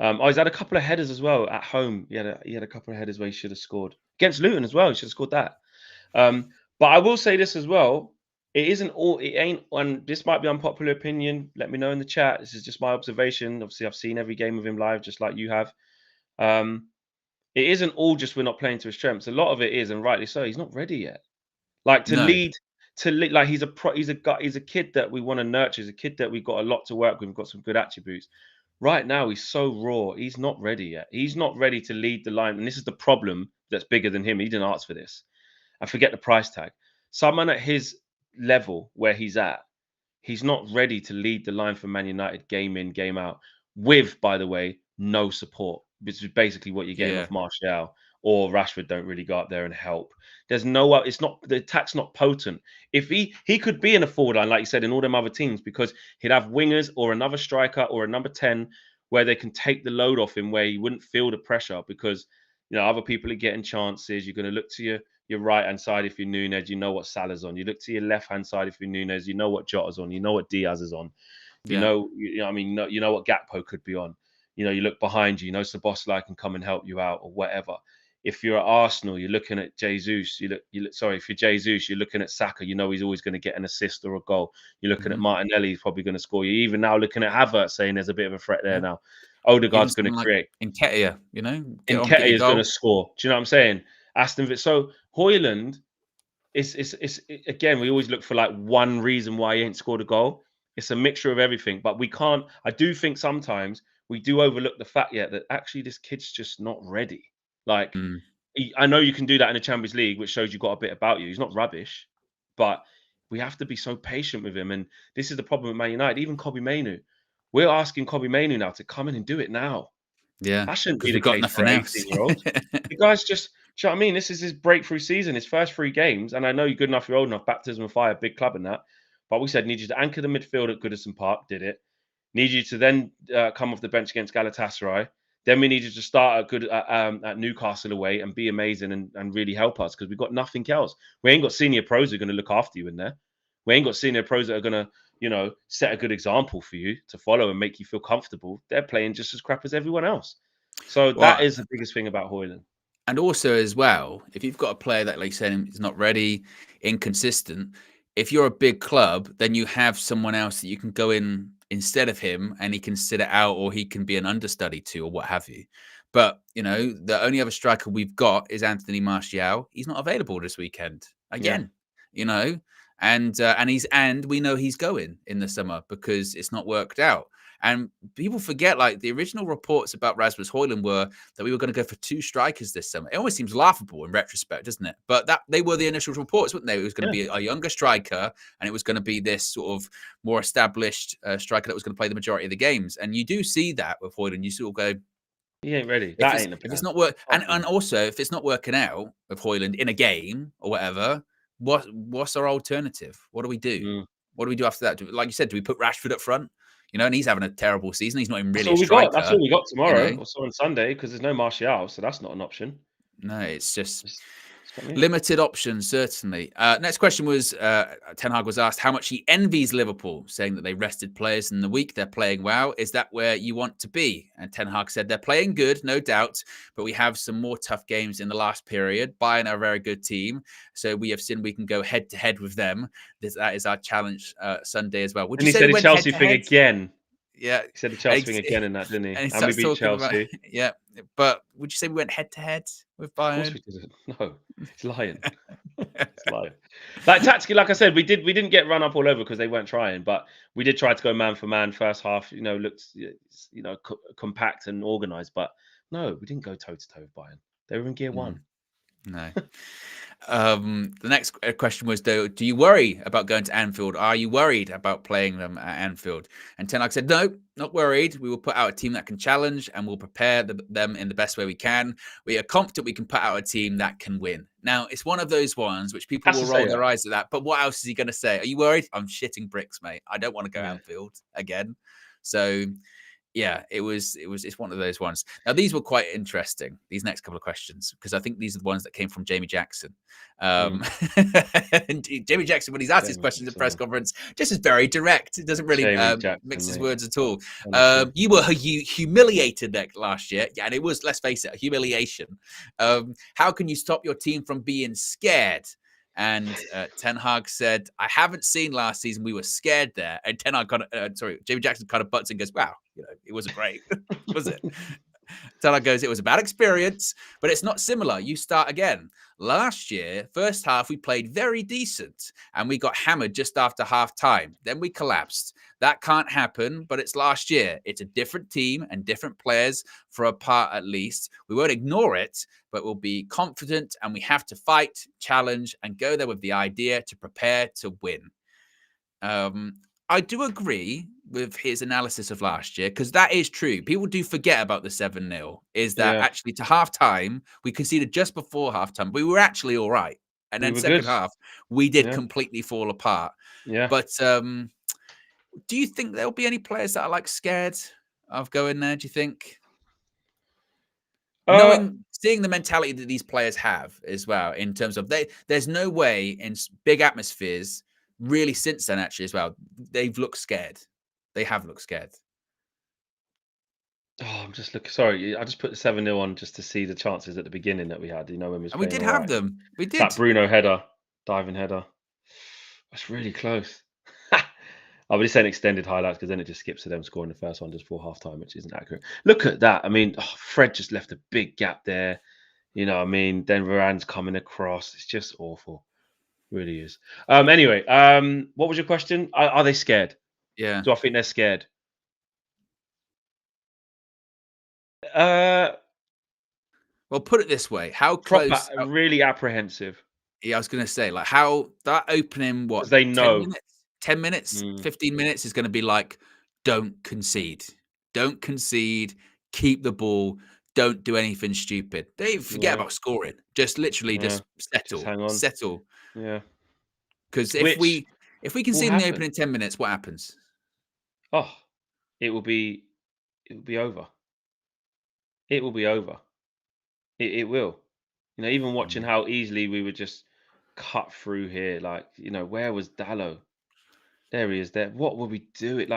He's had a couple of headers as well at home. He had a couple of headers where he should have scored against Luton as well. He should have scored that. But I will say this as well: it isn't all. It ain't. And this might be unpopular opinion. Let me know in the chat. This is just my observation. Obviously, I've seen every game of him live, just like you have. Um, it isn't all just we're not playing to his strengths. A lot of it is, and rightly so. He's not ready yet. Like No. to lead. Like he's a kid that we want to nurture. He's a kid that we've got a lot to work with. We've got some good attributes. Right now, he's so raw. He's not ready yet. He's not ready to lead the line. And this is the problem that's bigger than him. He didn't ask for this. And forget the price tag. Someone at his level where he's at, he's not ready to lead the line for Man United game in, game out, with, by the way, no support, which is basically what you're getting Yeah. with Martial or Rashford don't really go up there and help. There's no, it's not, the attack's not potent. If he could be in a forward line, like you said, in all them other teams, because he'd have wingers or another striker or a number 10 where they can take the load off him, where he wouldn't feel the pressure because, you know, other people are getting chances. You're going to look to your right hand side if you're Nunez, you know what Salah's on. You look to your left hand side if you're Nunez, you know what Jota's on. You know what Diaz is on. You know, I mean, you know what Gakpo could be on. You know, you look behind you. You know, Szoboszlai can come and help you out or whatever. If you're at Arsenal, you're looking at Jesus. You look. Sorry, if you're Jesus, you're looking at Saka. You know he's always going to get an assist or a goal. You're looking at Martinelli. He's probably going to score. You're even now looking at Havertz, saying there's a bit of a threat there now. Odegaard's going to create. Nketiah, you know, Nketiah is going to score. Do you know what I'm saying? Aston Villa. So Hojlund is again. We always look for like one reason why he ain't scored a goal. It's a mixture of everything, but we can't. I do think sometimes we do overlook the fact yet that actually this kid's just not ready. Like, I know you can do that in the Champions League, which shows you've got a bit about you. He's not rubbish, but we have to be so patient with him. And this is the problem with Man United. Even Kobbie Mainoo, we're asking Kobbie Mainoo now to come in and do it now. Yeah, that shouldn't be because the we've got case for nothing an else. 18-year-old. The guy's just, do you know what I mean? This is his breakthrough season, his first 3 games. And I know you're good enough, you're old enough, baptism of fire, big club and that. But we said, need you to anchor the midfield at Goodison Park, did it. Need you to then come off the bench against Galatasaray. Then we need you to start at Newcastle away and be amazing and really help us because we've got nothing else. We ain't got senior pros who are going to look after you in there. We ain't got senior pros that are going to, you know, set a good example for you to follow and make you feel comfortable. They're playing just as crap as everyone else. So that is the biggest thing about Hojlund. And also as well, if you've got a player that, like you said, is not ready, inconsistent, if you're a big club, then you have someone else that you can go in instead of him and he can sit it out or he can be an understudy to or what have you. But, you know, the only other striker we've got is Anthony Martial. He's not available this weekend again, you know, and we know he's going in the summer because it's not worked out. And people forget, like, the original reports about Rasmus Hojlund were that we were going to go for 2 strikers this summer. It always seems laughable in retrospect, doesn't it? But that they were the initial reports, weren't they? It was going to be a younger striker, and it was going to be this sort of more established striker that was going to play the majority of the games. And you do see that with Hojlund. You sort of go, he ain't ready. If it's not work, and also if it's not working out with Hojlund in a game or whatever, what's our alternative? What do we do? What do we do after that? Like you said, do we put Rashford up front? You know, and he's having a terrible season. He's not even really a striker. That's all we got tomorrow, you know? or so on Sunday, because there's no Martial, so that's not an option. No, it's just limited options, certainly. Next question was, Ten Hag was asked how much he envies Liverpool, saying that they rested players in the week. They're playing well. Is that where you want to be? And Ten Hag said they're playing good, no doubt, but we have some more tough games in the last period. Bayern are a very good team, so we have seen we can go head-to-head with them. That is our challenge Sunday as well. Would you say the Chelsea thing again? Yeah. He said the Chelsea thing again in that, didn't he? And we beat Chelsea. But would you say we went head-to-head with Bayern? Of course we didn't. No, it's lying. It's lying. Like, tactically, like I said, we didn't get run up all over because they weren't trying, but we did try to go man for man first half, you know, looked, you know, compact and organised, but no, we didn't go toe-to-toe with Bayern. They were in gear 1. No. The next question was, though, do you worry about going to Anfield? Are you worried about playing them at Anfield? And Ten Hag said, no, not worried. We will put out a team that can challenge and we'll prepare them in the best way we can. We are confident we can put out a team that can win. Now, it's one of those ones which people will roll their eyes at that. But what else is he going to say? Are you worried? I'm shitting bricks, mate. I don't want to go Anfield again. So... yeah, it's one of those ones. Now, these were quite interesting, these next couple of questions, because I think these are the ones that came from Jamie Jackson. And Jamie Jackson, when he's asked his questions at press conference, just is very direct. It doesn't really mix his words at all. You were humiliated last year. Yeah, and it was, let's face it, a humiliation. How can you stop your team from being scared? And Ten Hag said, "I haven't seen last season. We were scared there." And Ten Hag Jamie Jackson kind of butts and goes, "Wow, it wasn't great, was it?" Ten Hag goes, "It was a bad experience, but it's not similar. You start again." Last year, first half, we played very decent and we got hammered just after half time. Then we collapsed. That can't happen, but it's last year. It's a different team and different players for a part at least. We won't ignore it, but we'll be confident and we have to fight, challenge, and go there with the idea to prepare to win. I do agree with his analysis of last year because that is true. People do forget about the 7-0. Is that Yeah, actually to half time, we conceded just before half time. We were actually all right. And we then were good. second half, we did Yeah, completely fall apart. yeah. But do you think there'll be any players that are like scared of going there? Do you think? Uh, Seeing the mentality that these players have as well, in terms of there's no way in big atmospheres, really since then actually as well, they've looked scared. They have looked scared. I'm just looking. Sorry, I just put the 7-0 on just to see the chances at the beginning that we had. When we was And we playing did all have right. them. We It's that did. Bruno header, diving header. That's really close. I'll be saying extended highlights because then it just skips to them scoring the first one just before half time, which isn't accurate. Look at that. I mean, Fred just left a big gap there. Then Varane's coming across. It's just awful. Really is. Anyway, what was your question? Are they scared? Yeah. Do I think they're scared? Uh, Well, put it this way: how Proper, close? really apprehensive Yeah, I was going to say, like, how that opening, because what, they 10 know. minutes, 10 minutes, Mm, 15 minutes is going to be like, don't concede. Don't concede. Keep the ball. Don't do anything stupid. They forget yeah, about scoring. Just literally yeah. just Just settle. hang on. Settle. Yeah. Because if Which we will concede in the happen. opening 10 minutes, what happens? Oh, it will be over. It will be over. It will. Even watching Mm. how easily we would just cut through here, like, where was Dallo? There he is there. What would we do? It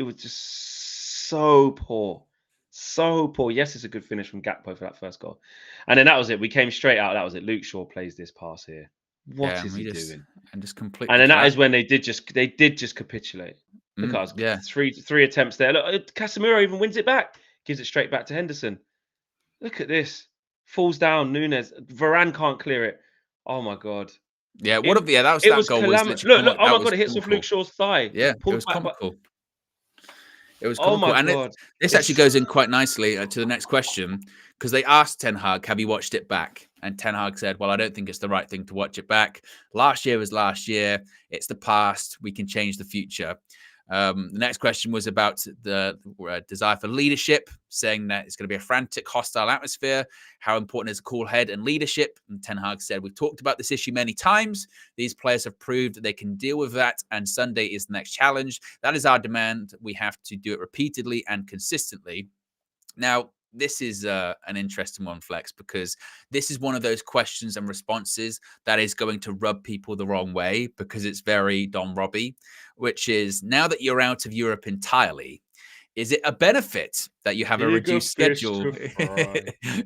was just so poor. So poor. Yes, it's a good finish from Gakpo for that first goal. And then that was it. We came straight out. That was it. Luke Shaw plays this pass here. Yeah, What is he doing? and just And completely then that is collapse. when they did just capitulate. Look at us. Yeah. Three attempts there. Look, Casemiro even wins it back. Gives it straight back to Henderson. Look at this. Falls down. Nunes. Varane can't clear it. Oh my god. Yeah. It it That was goal was calamity. literally Look, look. comical. Oh That my was god! It hits off Luke comical. Shaw's thigh. Yeah, it Pulls was back, but comical. It was oh my comical, and god! this actually It's goes in quite nicely to the next question because they asked Ten Hag, "Have you watched it back?" And Ten Hag said, "Well, I don't think it's the right thing to watch it back. Last year was last year. It's the past. We can change the future." The next question was about the desire for leadership, saying that it's going to be a frantic, hostile atmosphere. How important is a cool head and leadership? And Ten Hag said, "We've talked about this issue many times. These players have proved that they can deal with that, and Sunday is the next challenge. That is our demand. We have to do it repeatedly and consistently." Now, this is an interesting one, Flex, because this is one of those questions and responses that is going to rub people the wrong way because it's very Don Robbie, which is now that you're out of Europe entirely, is it a benefit that you have a bigger reduced fish schedule? to fry.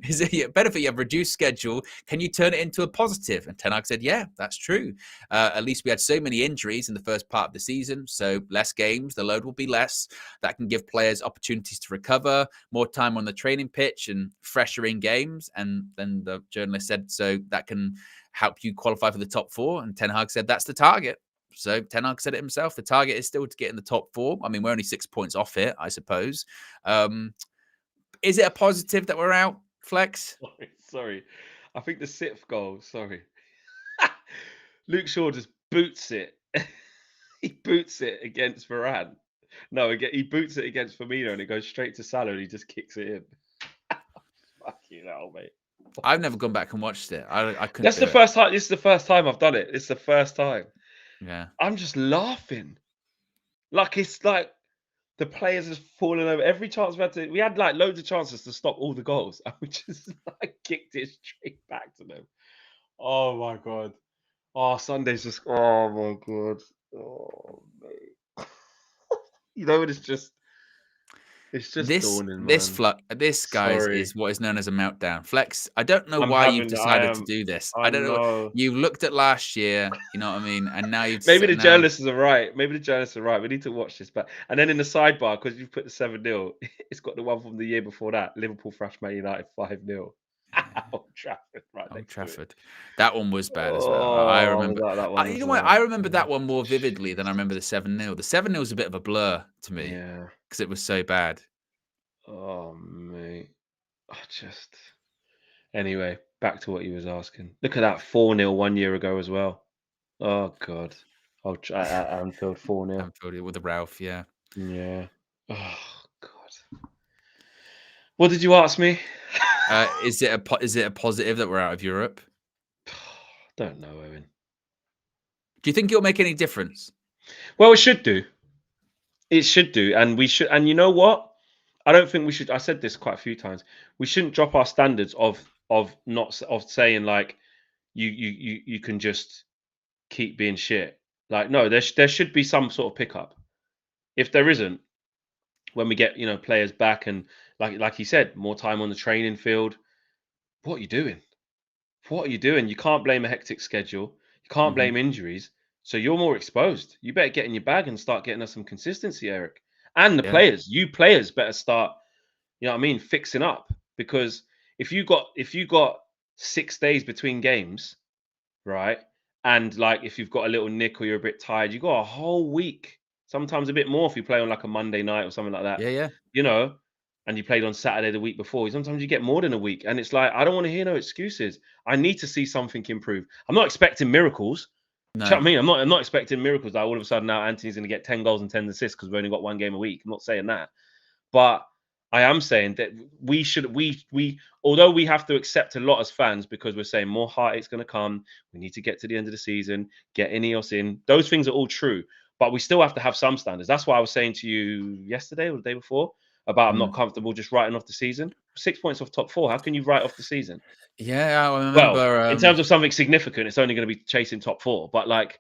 Is it a benefit you have a reduced schedule? Can you turn it into a positive? And Ten Hag said, yeah, that's true. At least we had so many injuries in the first part of the season, so less games, the load will be less. That can give players opportunities to recover, more time on the training pitch and fresher in games. And then the journalist said, so that can help you qualify for the top four. And Ten Hag said, that's the target. So Ten Hag said it himself. The target is still to get in the top four. I mean, we're only 6 points off it, I suppose. Is it a positive that we're out, Flex? Sorry. I think the sixth goal. Sorry. Luke Shaw just boots it. He boots it against Varane. No, he boots it against Firmino and it goes straight to Salah and he just kicks it in. Fucking hell, mate. I've never gone back and watched it. I couldn't That's do the it. first time. This is the first time I've done it. It's the first time. Yeah. I'm just laughing. Like it's like the players have fallen over every chance we had like loads of chances to stop all the goals, and we just like kicked it straight back to them. Oh my god. Oh, Sunday's just. Oh my god. Oh mate. It's just. It's just This dawning, this man. flu this, guys, Sorry. is what is known as a meltdown. Flex, I don't know I'm why you've having I decided to am do this. I I don't know. know. You looked at last year, you know what I mean, and now you've Maybe the now. journalists are right. Maybe the journalists are right. We need to watch this back. And then in the sidebar, because you've put the 7-0, it's got the one from the year before that. Liverpool thrashed Man United 5-0. Old Trafford, right Old next to it. Trafford. That one was bad as well. I Oh, I was remember. at that one You as know what? well. I remember Yeah. that one more vividly than I remember the 7-0. The 7-0 is a bit of a blur to me Yeah. because it was so bad. Oh, mate. I just. Anyway, back to what you was asking. Look at that 4-0 one year ago as well. Oh, God. I'll try at Anfield 4-0. Anfield with the Ralph, yeah. Yeah. Oh, God. What did you ask me? Is it a positive that we're out of Europe? Don't know, Owen. Do you think it'll make any difference? Well, it should do. It should do, and we should. And you know what? I don't think we should. I said this quite a few times. We shouldn't drop our standards of not of saying like you can just keep being shit. Like no, there should be some sort of pickup. If there isn't, when we get players back and like he said, more time on the training field. What are you doing? What are you doing? You can't blame a hectic schedule. You can't Mhm. blame injuries. So you're more exposed. You better get in your bag and start getting us some consistency, Eric. And the Yeah. players, you players better start, you know what I mean, fixing up. Because if you got 6 days between games, right? And like if you've got a little nick or you're a bit tired, you got a whole week, sometimes a bit more if you play on like a Monday night or something like that, Yeah, yeah. you know, and you played on Saturday the week before. Sometimes you get more than a week. And it's like, I don't want to hear no excuses. I need to see something improve. I'm not expecting miracles. Do you know No. what I mean? I'm not expecting miracles that all of a sudden now Anthony's going to get 10 goals and 10 assists because we've only got one game a week. I'm not saying that. But I am saying that we although we have to accept a lot as fans because we're saying more heartache's going to come. We need to get to the end of the season, get Ineos in. Those things are all true, but we still have to have some standards. That's why I was saying to you yesterday or the day before about I'm not Mm. comfortable just writing off the season. 6 points off top four. How can you write off the season? Yeah, I Well, remember. in terms of something significant, it's only going to be chasing top four. But like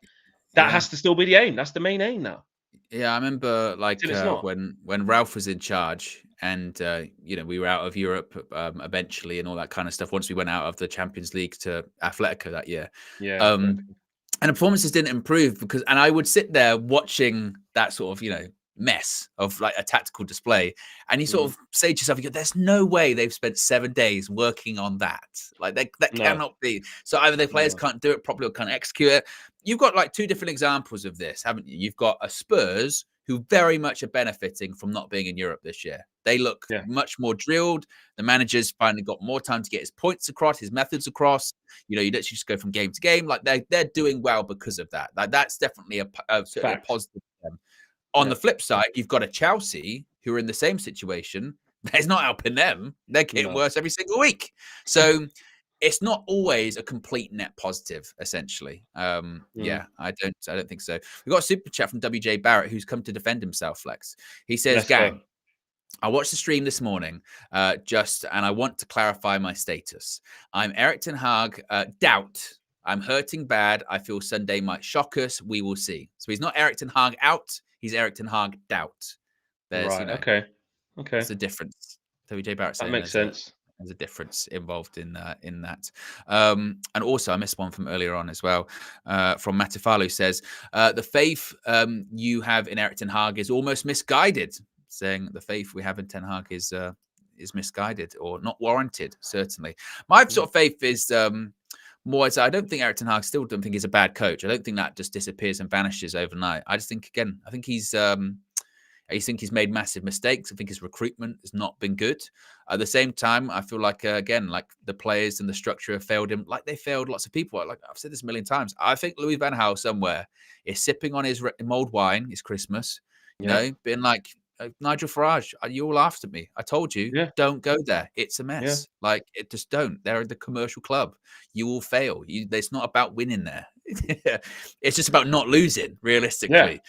that Yeah. has to still be the aim. That's the main aim now. Yeah, I remember Till it's not. when Ralph was in charge and we were out of Europe eventually and all that kind of stuff once we went out of the Champions League to Atletico that year. Yeah, Um, and the performances didn't improve and I would sit there watching that sort of, mess of like a tactical display. And you sort of say to yourself, there's no way they've spent 7 days working on that. Like that no, cannot be. So either their players no. can't do it properly or can't execute it. You've got like two different examples of this, haven't you? You've got a Spurs who very much are benefiting from not being in Europe this year. They look Yeah, much more drilled. The manager's finally got more time to get his points across, his methods across. You don't just go from game to game. Like they're doing well because of that. Like that's definitely certainly a fact. positive for them. On Yeah, the flip side, you've got a Chelsea who are in the same situation. It's not helping them. They're getting no. worse every single week. So it's not always a complete net positive, essentially. Mm. Yeah, I don't think so. We got a super chat from WJ Barrett who's come to defend himself, Flex. He says, Let's go. gang, I watched the stream this morning, and I want to clarify my status. I'm Eric Ten Hag, doubt. I'm hurting bad. I feel Sunday might shock us. We will see. So he's not Eric Ten Hag out. He's Eric Ten Hag doubt. There's, Right. Okay. there's Okay. a difference. WJ Barrett That saying makes sense. there's a difference involved in that. And also, I missed one from earlier on as well, from Matifalu says, the faith you have in Eric Ten Hag is almost misguided, saying the faith we have in Ten Hag is misguided or not warranted, certainly. My sort of faith is more as I don't think Eric Ten Hag still don't think he's a bad coach. I don't think that just disappears and vanishes overnight. I just think, again, I think he's made massive mistakes. I think his recruitment has not been good. At the same time, I feel like, again, like the players and the structure have failed him, like they failed lots of people. Like I've said this a million times. I think Louis van Gaal somewhere is sipping on his mulled wine. It's Christmas, Yeah. being like, Nigel Farage, you all laughed at me. I told you, Yeah. don't go there. It's a Yeah. mess. Like, just don't. They're the commercial club. You will fail. It's not about winning there. It's just about not losing, Yeah. realistically.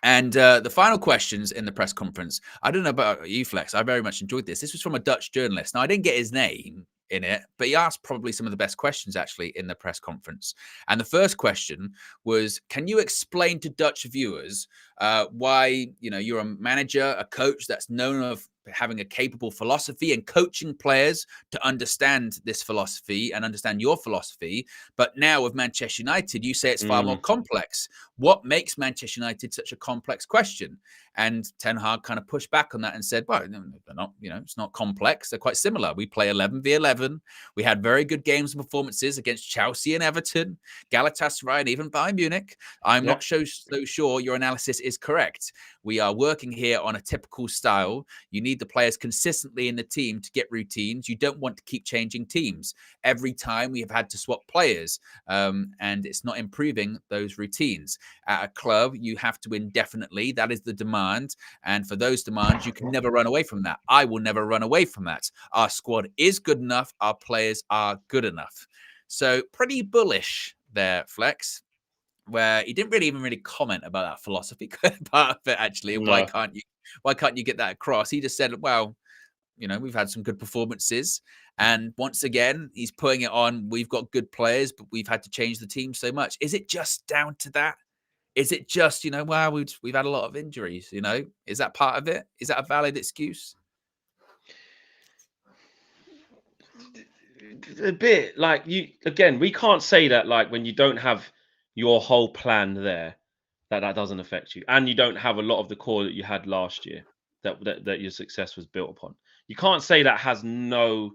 And the final questions in the press conference, I don't know about you, Flex. I very much enjoyed this. This was from a Dutch journalist. Now, I didn't get his name, in it, but he asked probably some of the best questions actually in the press conference. And the first question was, can you explain to Dutch viewers why, you're a manager, a coach that's known of having a capable philosophy and coaching players to understand this philosophy and understand your philosophy. But now with Manchester United, you say it's far more complex. What makes Manchester United such a complex question? And Ten Hag kind of pushed back on that and said, well, they're not, it's not complex. They're quite similar. We play 11v11. We had very good games and performances against Chelsea and Everton, Galatasaray, and even Bayern Munich. I'm not so sure your analysis is correct. We are working here on a typical style. You need the players consistently in the team to get routines. You don't want to keep changing teams. Every time we have had to swap players, and it's not improving those routines. At a club, you have to indefinitely. That is the demand. And for those demands, you can never run away from that. I will never run away from that. Our squad is good enough. Our players are good enough. So pretty bullish there, Flex, where he didn't even really comment about that philosophy part of it, actually. No. Why can't you get that across? He just said, well, we've had some good performances. And once again, he's putting it on. We've got good players, but we've had to change the team so much. Is it just down to that? Is it just, well, we've had a lot of injuries, Is that part of it? Is that a valid excuse? A bit like we can't say that like when you don't have your whole plan there, that doesn't affect you. And you don't have a lot of the core that you had last year that your success was built upon. You can't say that has no,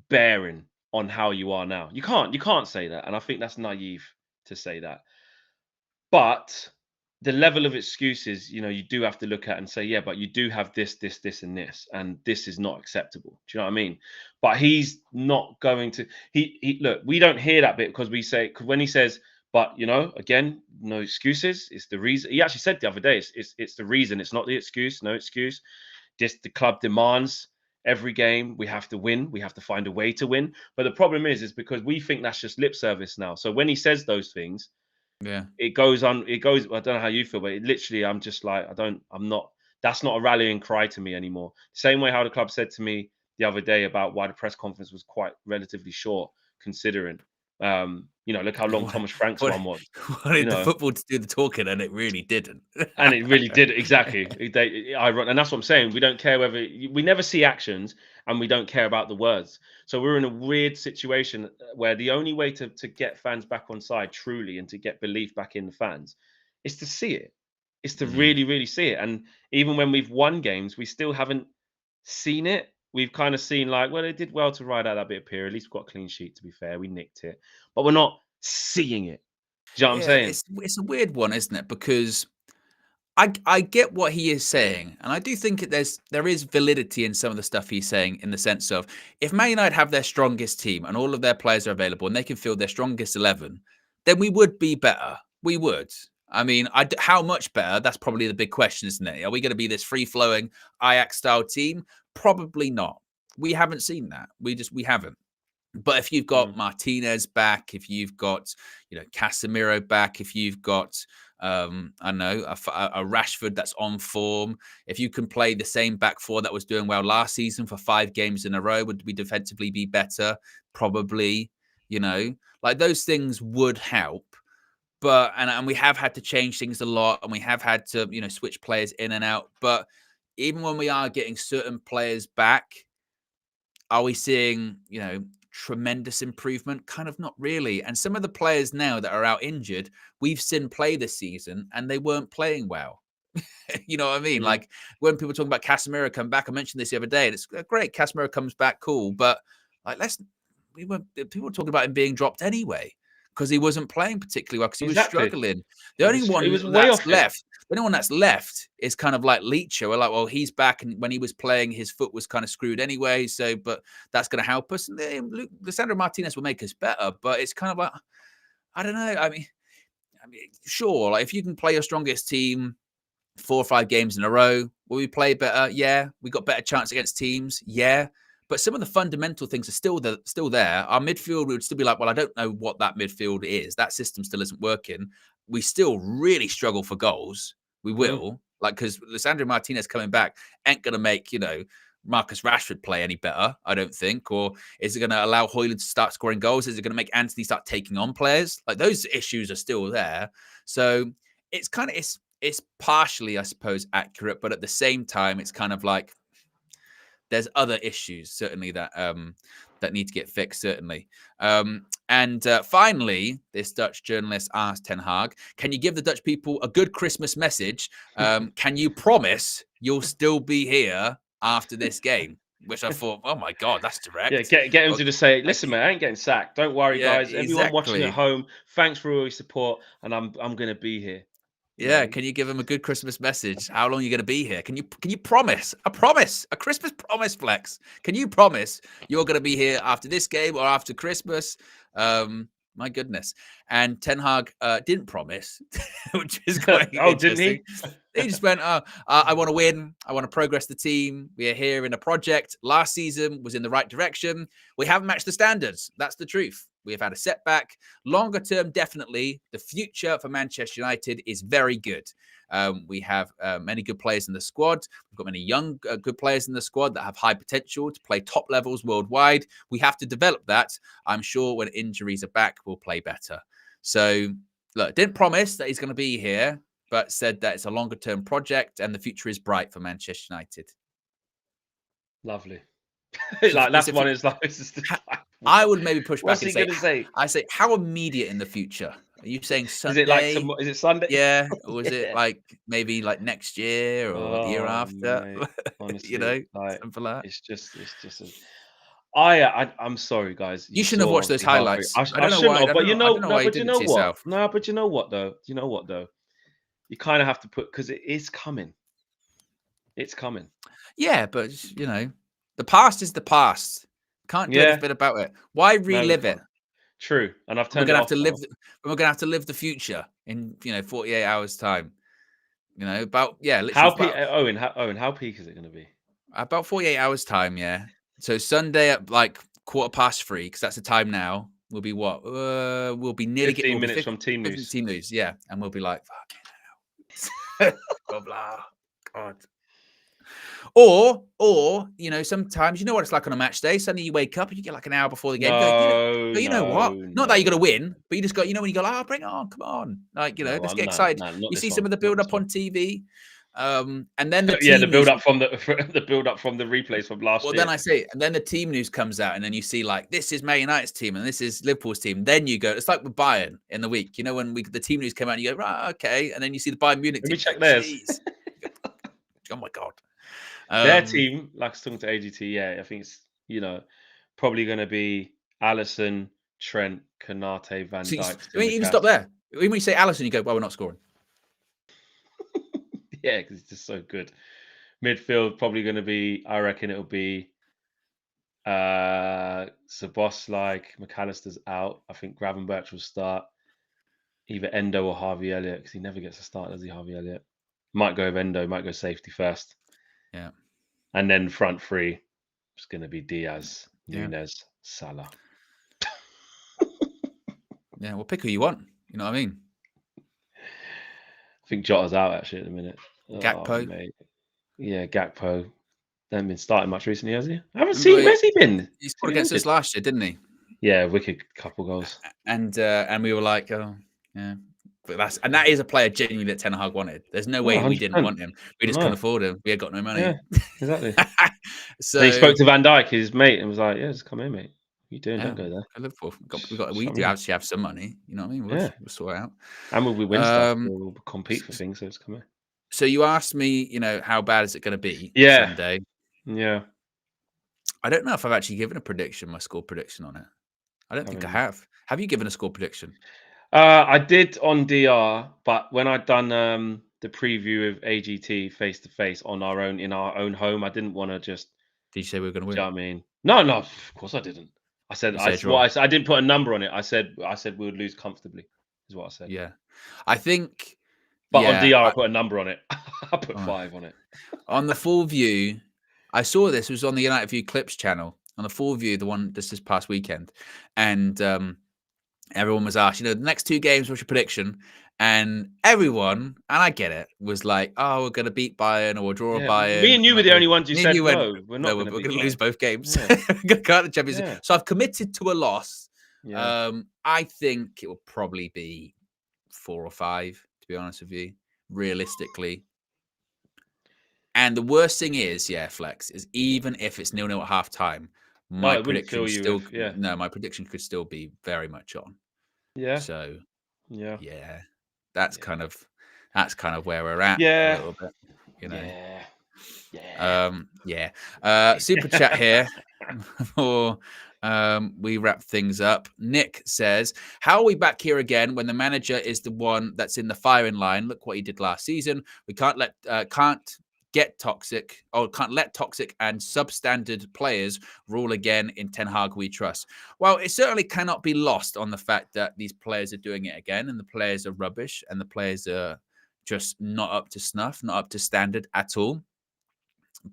bearing on how you are now. You can't say that. And I think that's naive to say that. But the level of excuses, you do have to look at and say, yeah, but you do have this, and this, and this is not acceptable. Do you know what I mean? But he's not going to. He look. We don't hear that bit because we say when he says, but again, no excuses. It's the reason. He actually said the other day, it's the reason. It's not the excuse. No excuse. Just the club demands every game we have to win. We have to find a way to win. But the problem is because we think that's just lip service now. So when he says those things. Yeah, it goes on. I don't know how you feel, but literally, I'm just like, that's not a rallying cry to me anymore. Same way how the club said to me the other day about why the press conference was quite relatively short, considering, look how long Thomas Frank's one was. Wanted the football to do the talking, and it really didn't. And it really did, exactly. And that's what I'm saying. We don't care we never see actions, and we don't care about the words. So we're in a weird situation where the only way to get fans back on side truly and to get belief back in the fans is to see it. It's to really, really see it. And even when we've won games, we still haven't seen it. We've kind of seen like, well, they did well to ride out that bit of period. At least we've got a clean sheet, to be fair. We nicked it, but we're not seeing it. Do you know what I'm saying? It's a weird one, isn't it? Because I get what he is saying, and I do think there is validity in some of the stuff he's saying, in the sense of if Man United have their strongest team and all of their players are available and they can field their strongest 11, then we would be better. We would. I mean, how much better? That's probably the big question, isn't it? Are we going to be this free-flowing Ajax-style team? Probably not. We haven't seen that. We haven't. But if you've got Martinez back, if you've got, Casemiro back, if you've got, I don't know, a Rashford that's on form, if you can play the same back four that was doing well last season for 5 games in a row, would we defensively be better? Probably, like those things would help. But, and we have had to change things a lot, and we have had to, switch players in and out. But even when we are getting certain players back, are we seeing, tremendous improvement? Kind of not really. And some of the players now that are out injured, we've seen play this season and they weren't playing well. You know what I mean? Like when people talk about Casemiro come back, I mentioned this the other day, and it's great. Casemiro comes back, cool. But like, people were talking about him being dropped anyway because he wasn't playing particularly well because he was struggling. The only one that's left is kind of like Leacher. We're like, well, he's back, and when he was playing, his foot was kind of screwed anyway. So, but that's going to help us. And Lisandro Martinez will make us better, but it's kind of like, I don't know. I mean, sure, like if you can play your strongest team 4 or 5 games in a row, will we play better? Yeah, we got better chance against teams. Yeah. But some of the fundamental things are still there. Our midfield would still be like, well, I don't know what that midfield is. That system still isn't working. We still really struggle for goals. We will. Like, because Lisandro Martinez coming back ain't going to make, Marcus Rashford play any better? I don't think. Or is it going to allow Hojlund to start scoring goals? Is it going to make Anthony start taking on players? Like those issues are still there. So it's kind of it's partially, I suppose, accurate, but at the same time, it's kind of like there's other issues certainly that that need to get fixed, certainly. And finally, this Dutch journalist asked Ten Hag, can you give the Dutch people a good Christmas message? Can you promise you'll still be here after this game? Which I thought, oh my God, that's direct. Yeah, get him to just say, listen, man, I ain't getting sacked. Don't worry, Yeah, guys. Everyone watching exactly. at home, thanks for all your support, and I'm gonna be here. Yeah, can you give him a good Christmas message? How long are you going to be here? Can you promise a Christmas promise, Flex? Can you promise you're going to be here after this game or after Christmas? My goodness. And Ten Hag didn't promise, which is quite interesting. Didn't he just went, I want to win. I want to progress the team. We are here in a project. Last season was in the right direction. We haven't matched the standards. That's the truth. We have had a setback. Longer term, definitely. The future for Manchester United is very good. We have many good players in the squad. We've got many young, good players in the squad that have high potential to play top levels worldwide. We have to develop that. I'm sure when injuries are back, we'll play better. So, look, didn't promise that he's going to be here, but said that it's a longer term project and the future is bright for Manchester United. Lovely. Like that's one is like, I would maybe push back and say, I say, how immediate in the future? Are you saying Sunday? Is it Sunday? Yeah, or is it like maybe like next year or the year after? Mate, honestly, you know, like, something like that. It's just. I'm sorry, guys. You shouldn't have watched those highlights. I don't know why. But you know what? No, but you know what though? You kind of have to put because it is coming. It's coming. Yeah, but you know, the past is the past. Can't do anything about it. Why relive it? True, and I've turned. We're gonna have to live the future in 48 hours time. Literally. Owen, how peak is it going to be? About 48 hours time, yeah. So Sunday at like 3:15, because that's the time now. We'll be what? We'll be nearly 15 minutes from team news. Team news, yeah, and we'll be like, fucking hell, blah blah, God. Or sometimes what it's like on a match day. Suddenly you wake up and you get like an hour before the game. You know what? Not that you're gonna win, but you just got when you go, bring it on, come on, let's get excited. You see some of the build up on TV. And then the build up from the build up from the replays from last year. Well, then I say, and then the team news comes out, and then you see like this is Man United's team and this is Liverpool's team. Then you go, it's like with Bayern in the week. When the team news came out, and you go, right, okay, and then you see the Bayern Munich. Let me check theirs. Oh my God. Their team, like I was talking to AGT, I think it's probably going to be Alisson, Trent, Konate, Van Dijk. Even stop there. When you say Alisson, you go, well, we're not scoring. Yeah, because it's just so good. Midfield probably going to be, I reckon it'll be Szoboszlai, McAllister's out. I think Gravenberch will start. Either Endo or Harvey Elliott, because he never gets a start, does he, Harvey Elliott? Might go with Endo, might go safety first. Yeah. And then front three, it's going to be Diaz, Nunez, Salah. Yeah, well, pick who you want. You know what I mean? I think Jota's out actually at the minute. Gakpo. Mate. Yeah, Gakpo. Hasn't been starting much recently, has he? I haven't seen him. Where's he been? He scored against us last year, didn't he? Yeah, wicked couple goals. And we were like, oh, yeah. But that is a player genuinely that Ten Hag wanted. There's no way 100%. we didn't want him. We just couldn't afford him. We had got no money. Yeah, exactly. So he spoke to Van Dijk, his mate, and was like, "Yeah, just come here, mate. What you doing? Don't go there." Liverpool. We do actually have some money. You know what I mean? We'll sort it out. And we win stuff. We'll compete for things. So just come here. So you asked me, how bad is it going to be Sunday? Yeah. I don't know if I've actually given my score prediction on it. I don't think I have. Have you given a score prediction? I did on DR, but when I'd done the preview of AGT face to face in our own home, I didn't want to just. Did you say we were going to win? Do you know what I mean? No, of course I didn't. I said I didn't put a number on it. I said we would lose comfortably. Is what I said. Yeah, I think. But on DR, I put a number on it. I put 5 on it. On the full view, I saw this. It was on the United View Clips channel. On the full view, the one this past weekend, and everyone was asked, the next 2 games, what's your prediction? And everyone, and I get it, was like, oh, we're going to beat Bayern or we'll draw Yeah, Bayern. me and you And were I the go, only ones who me and said you went, no. We're not no, going we're to going beat to lose Bayern. both games. Yeah, We're going to go out the Champions League. yeah, So I've committed to a loss. yeah. I think it will probably be 4 or 5, to be honest with you, realistically. And the worst thing is, Flex, is even if it's 0-0 at half time, Oh, my it wouldn't prediction fill you still, with yeah, my prediction could still be very much on. yeah, So, yeah, yeah, that's yeah, kind of where we're at a yeah, little bit, you know. yeah, yeah. Yeah. Super chat here before we wrap things up. Nick says, how are we back here again when the manager is the one that's in the firing line? Look what he did last season. We can't let can't let toxic and substandard players rule again in Ten Hag we trust. Well, it certainly cannot be lost on the fact that these players are doing it again, and the players are rubbish, and the players are just not up to snuff, not up to standard at all.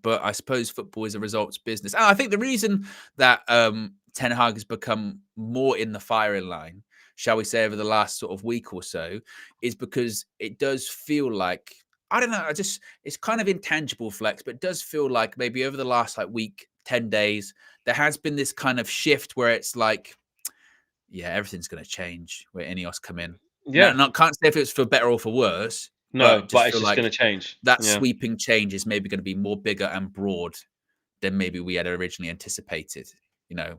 But I suppose football is a results business. And I think the reason that Ten Hag has become more in the firing line, shall we say, over the last sort of week or so, is because it does feel like, I don't know, it's kind of intangible, Flex, but it does feel like maybe over the last week, 10 days, there has been this kind of shift where it's like, yeah, everything's going to change where Ineos come in. Yeah. Can't say if it's for better or for worse, No, but just but it's feel just going like to change. that Yeah. sweeping change is maybe going to be more bigger and broad than maybe we had originally anticipated.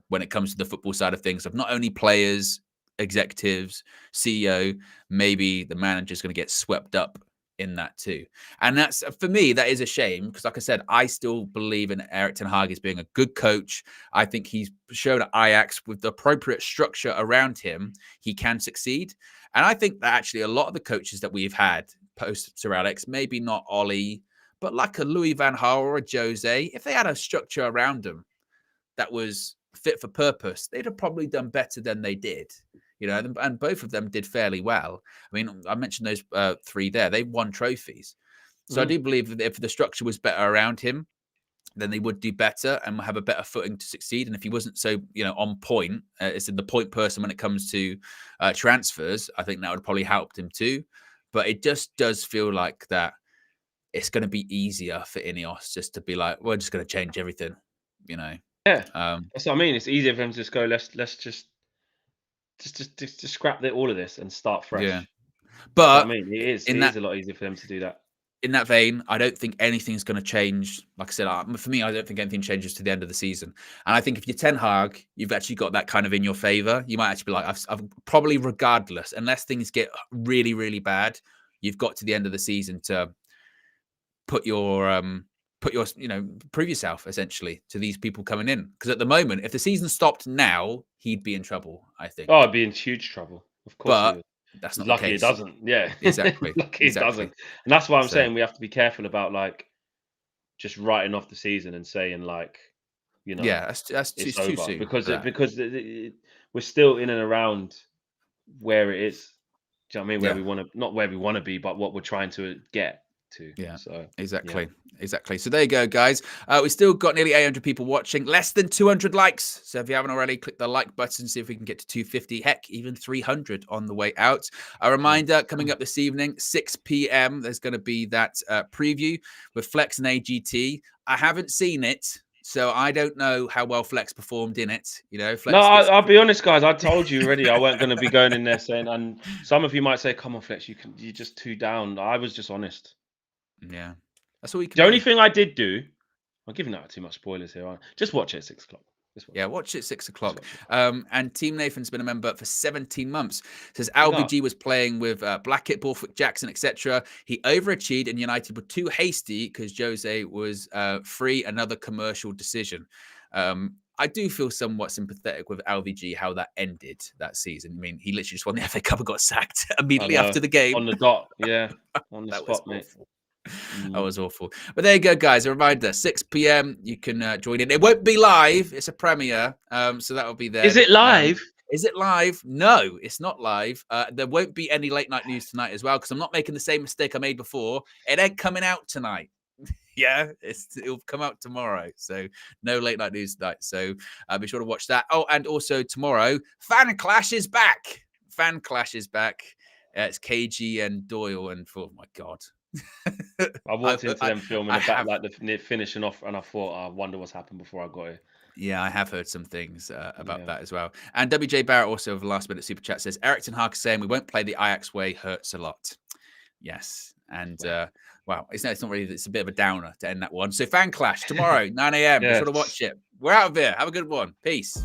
When it comes to the football side of things, of not only players, executives, CEO, maybe the manager's going to get swept up in that too. And that's, for me, that is a shame because, like I said, I still believe in Erik ten Hag as being a good coach. I think he's shown at Ajax with the appropriate structure around him, he can succeed. And I think that actually a lot of the coaches that we've had post Sir Alex, maybe not Ollie, but like a Louis van Gaal or a Jose, if they had a structure around them that was fit for purpose, they'd have probably done better than they did. And both of them did fairly well. I mean, I mentioned those 3 there. They won trophies. So I do believe that if the structure was better around him, then they would do better and have a better footing to succeed. And if he wasn't so, on point, it's the point person when it comes to transfers, I think that would probably helped him too. But it just does feel like that it's going to be easier for Ineos just to be like, we're just going to change everything, Yeah. Um, That's what I mean. It's easier for them to just go, let's just scrap all of this and start yeah. fresh. That's what I But mean. It in is that a lot easier for them to do that. in that vein, I don't think anything's going to change. Like I said, for me, I don't think anything changes to the end of the season. And I think if you're Ten Hag, you've actually got that kind of in your favor. You might actually be like, I've probably regardless, unless things get really, really bad, you've got to the end of the season to put your prove yourself essentially to these people coming in. Because at the moment, if the season stopped now, he'd be in trouble, I Oh, think. I'd be in huge trouble. Of course he But would. that's not the Lucky it case. doesn't. Yeah. Exactly. Lucky it Exactly. doesn't. And that's why I'm So saying we have to be careful about just writing off the season and saying yeah, that's it's too over soon because for that. we're still in and around where it is. Do you know what I mean? Where Yeah. we want to, not where we want to be, but what we're trying to get to. Yeah, So yeah. exactly. So there you go, guys. We still got nearly 800 people watching, less than 200 likes. So if you haven't already, click the like button, see if we can get to 250, heck, even 300 on the way out. A reminder, coming up this evening, 6 p.m., there's going to be that preview with Flex and AGT. I haven't seen it, so I don't know how well Flex performed in it. No, Flex gets... I'll be honest, guys. I told you already I weren't going to be going in there saying, and some of you might say, "Come on, Flex, you're just too down." I was just honest. Yeah, that's all you can The only be. thing I did do, I'm giving out too much spoilers here. Aren't I? Just watch it at 6 o'clock. Yeah, watch it 6 Just o'clock. watch it. And Team Nathan's been a member for 17 months. Says Big up. LVG was playing with Blackett, Borthwick, Jackson, etc. He overachieved and United were too hasty because Jose was free. Another commercial decision. I do feel somewhat sympathetic with LVG, how that ended that season. I mean, he literally just won the FA Cup and got sacked I immediately know. after the game. On the dot. Yeah. On the That was spot, mate. awful. That was awful. But there you go, guys. A reminder, 6 p.m. You can join in. It won't be live. It's a premiere. So that'll be there. Is it live? Is it live? No, it's not live. There won't be any late night news tonight as well, because I'm not making the same mistake I made before. It ain't coming out tonight. Yeah, it'll come out tomorrow. So no late night news tonight. So be sure to watch that. Oh, and also tomorrow, Fan Clash is back. Fan Clash is back. It's KG and Doyle, and oh my god, I walked into them filming I the back, have, like the finishing off, and I thought, I wonder what's happened before I got here. yeah, I have heard some things about Yeah. that as well. And WJ Barrett also of the last minute super chat says Eric Ten Hag is saying we won't play the Ajax way hurts a lot. Yes, and wow, it's not really. It's a bit of a downer to end that one. So Fan Clash tomorrow 9 a.m. Be Yes. sure to watch it. We're out of here. Have a good one. Peace.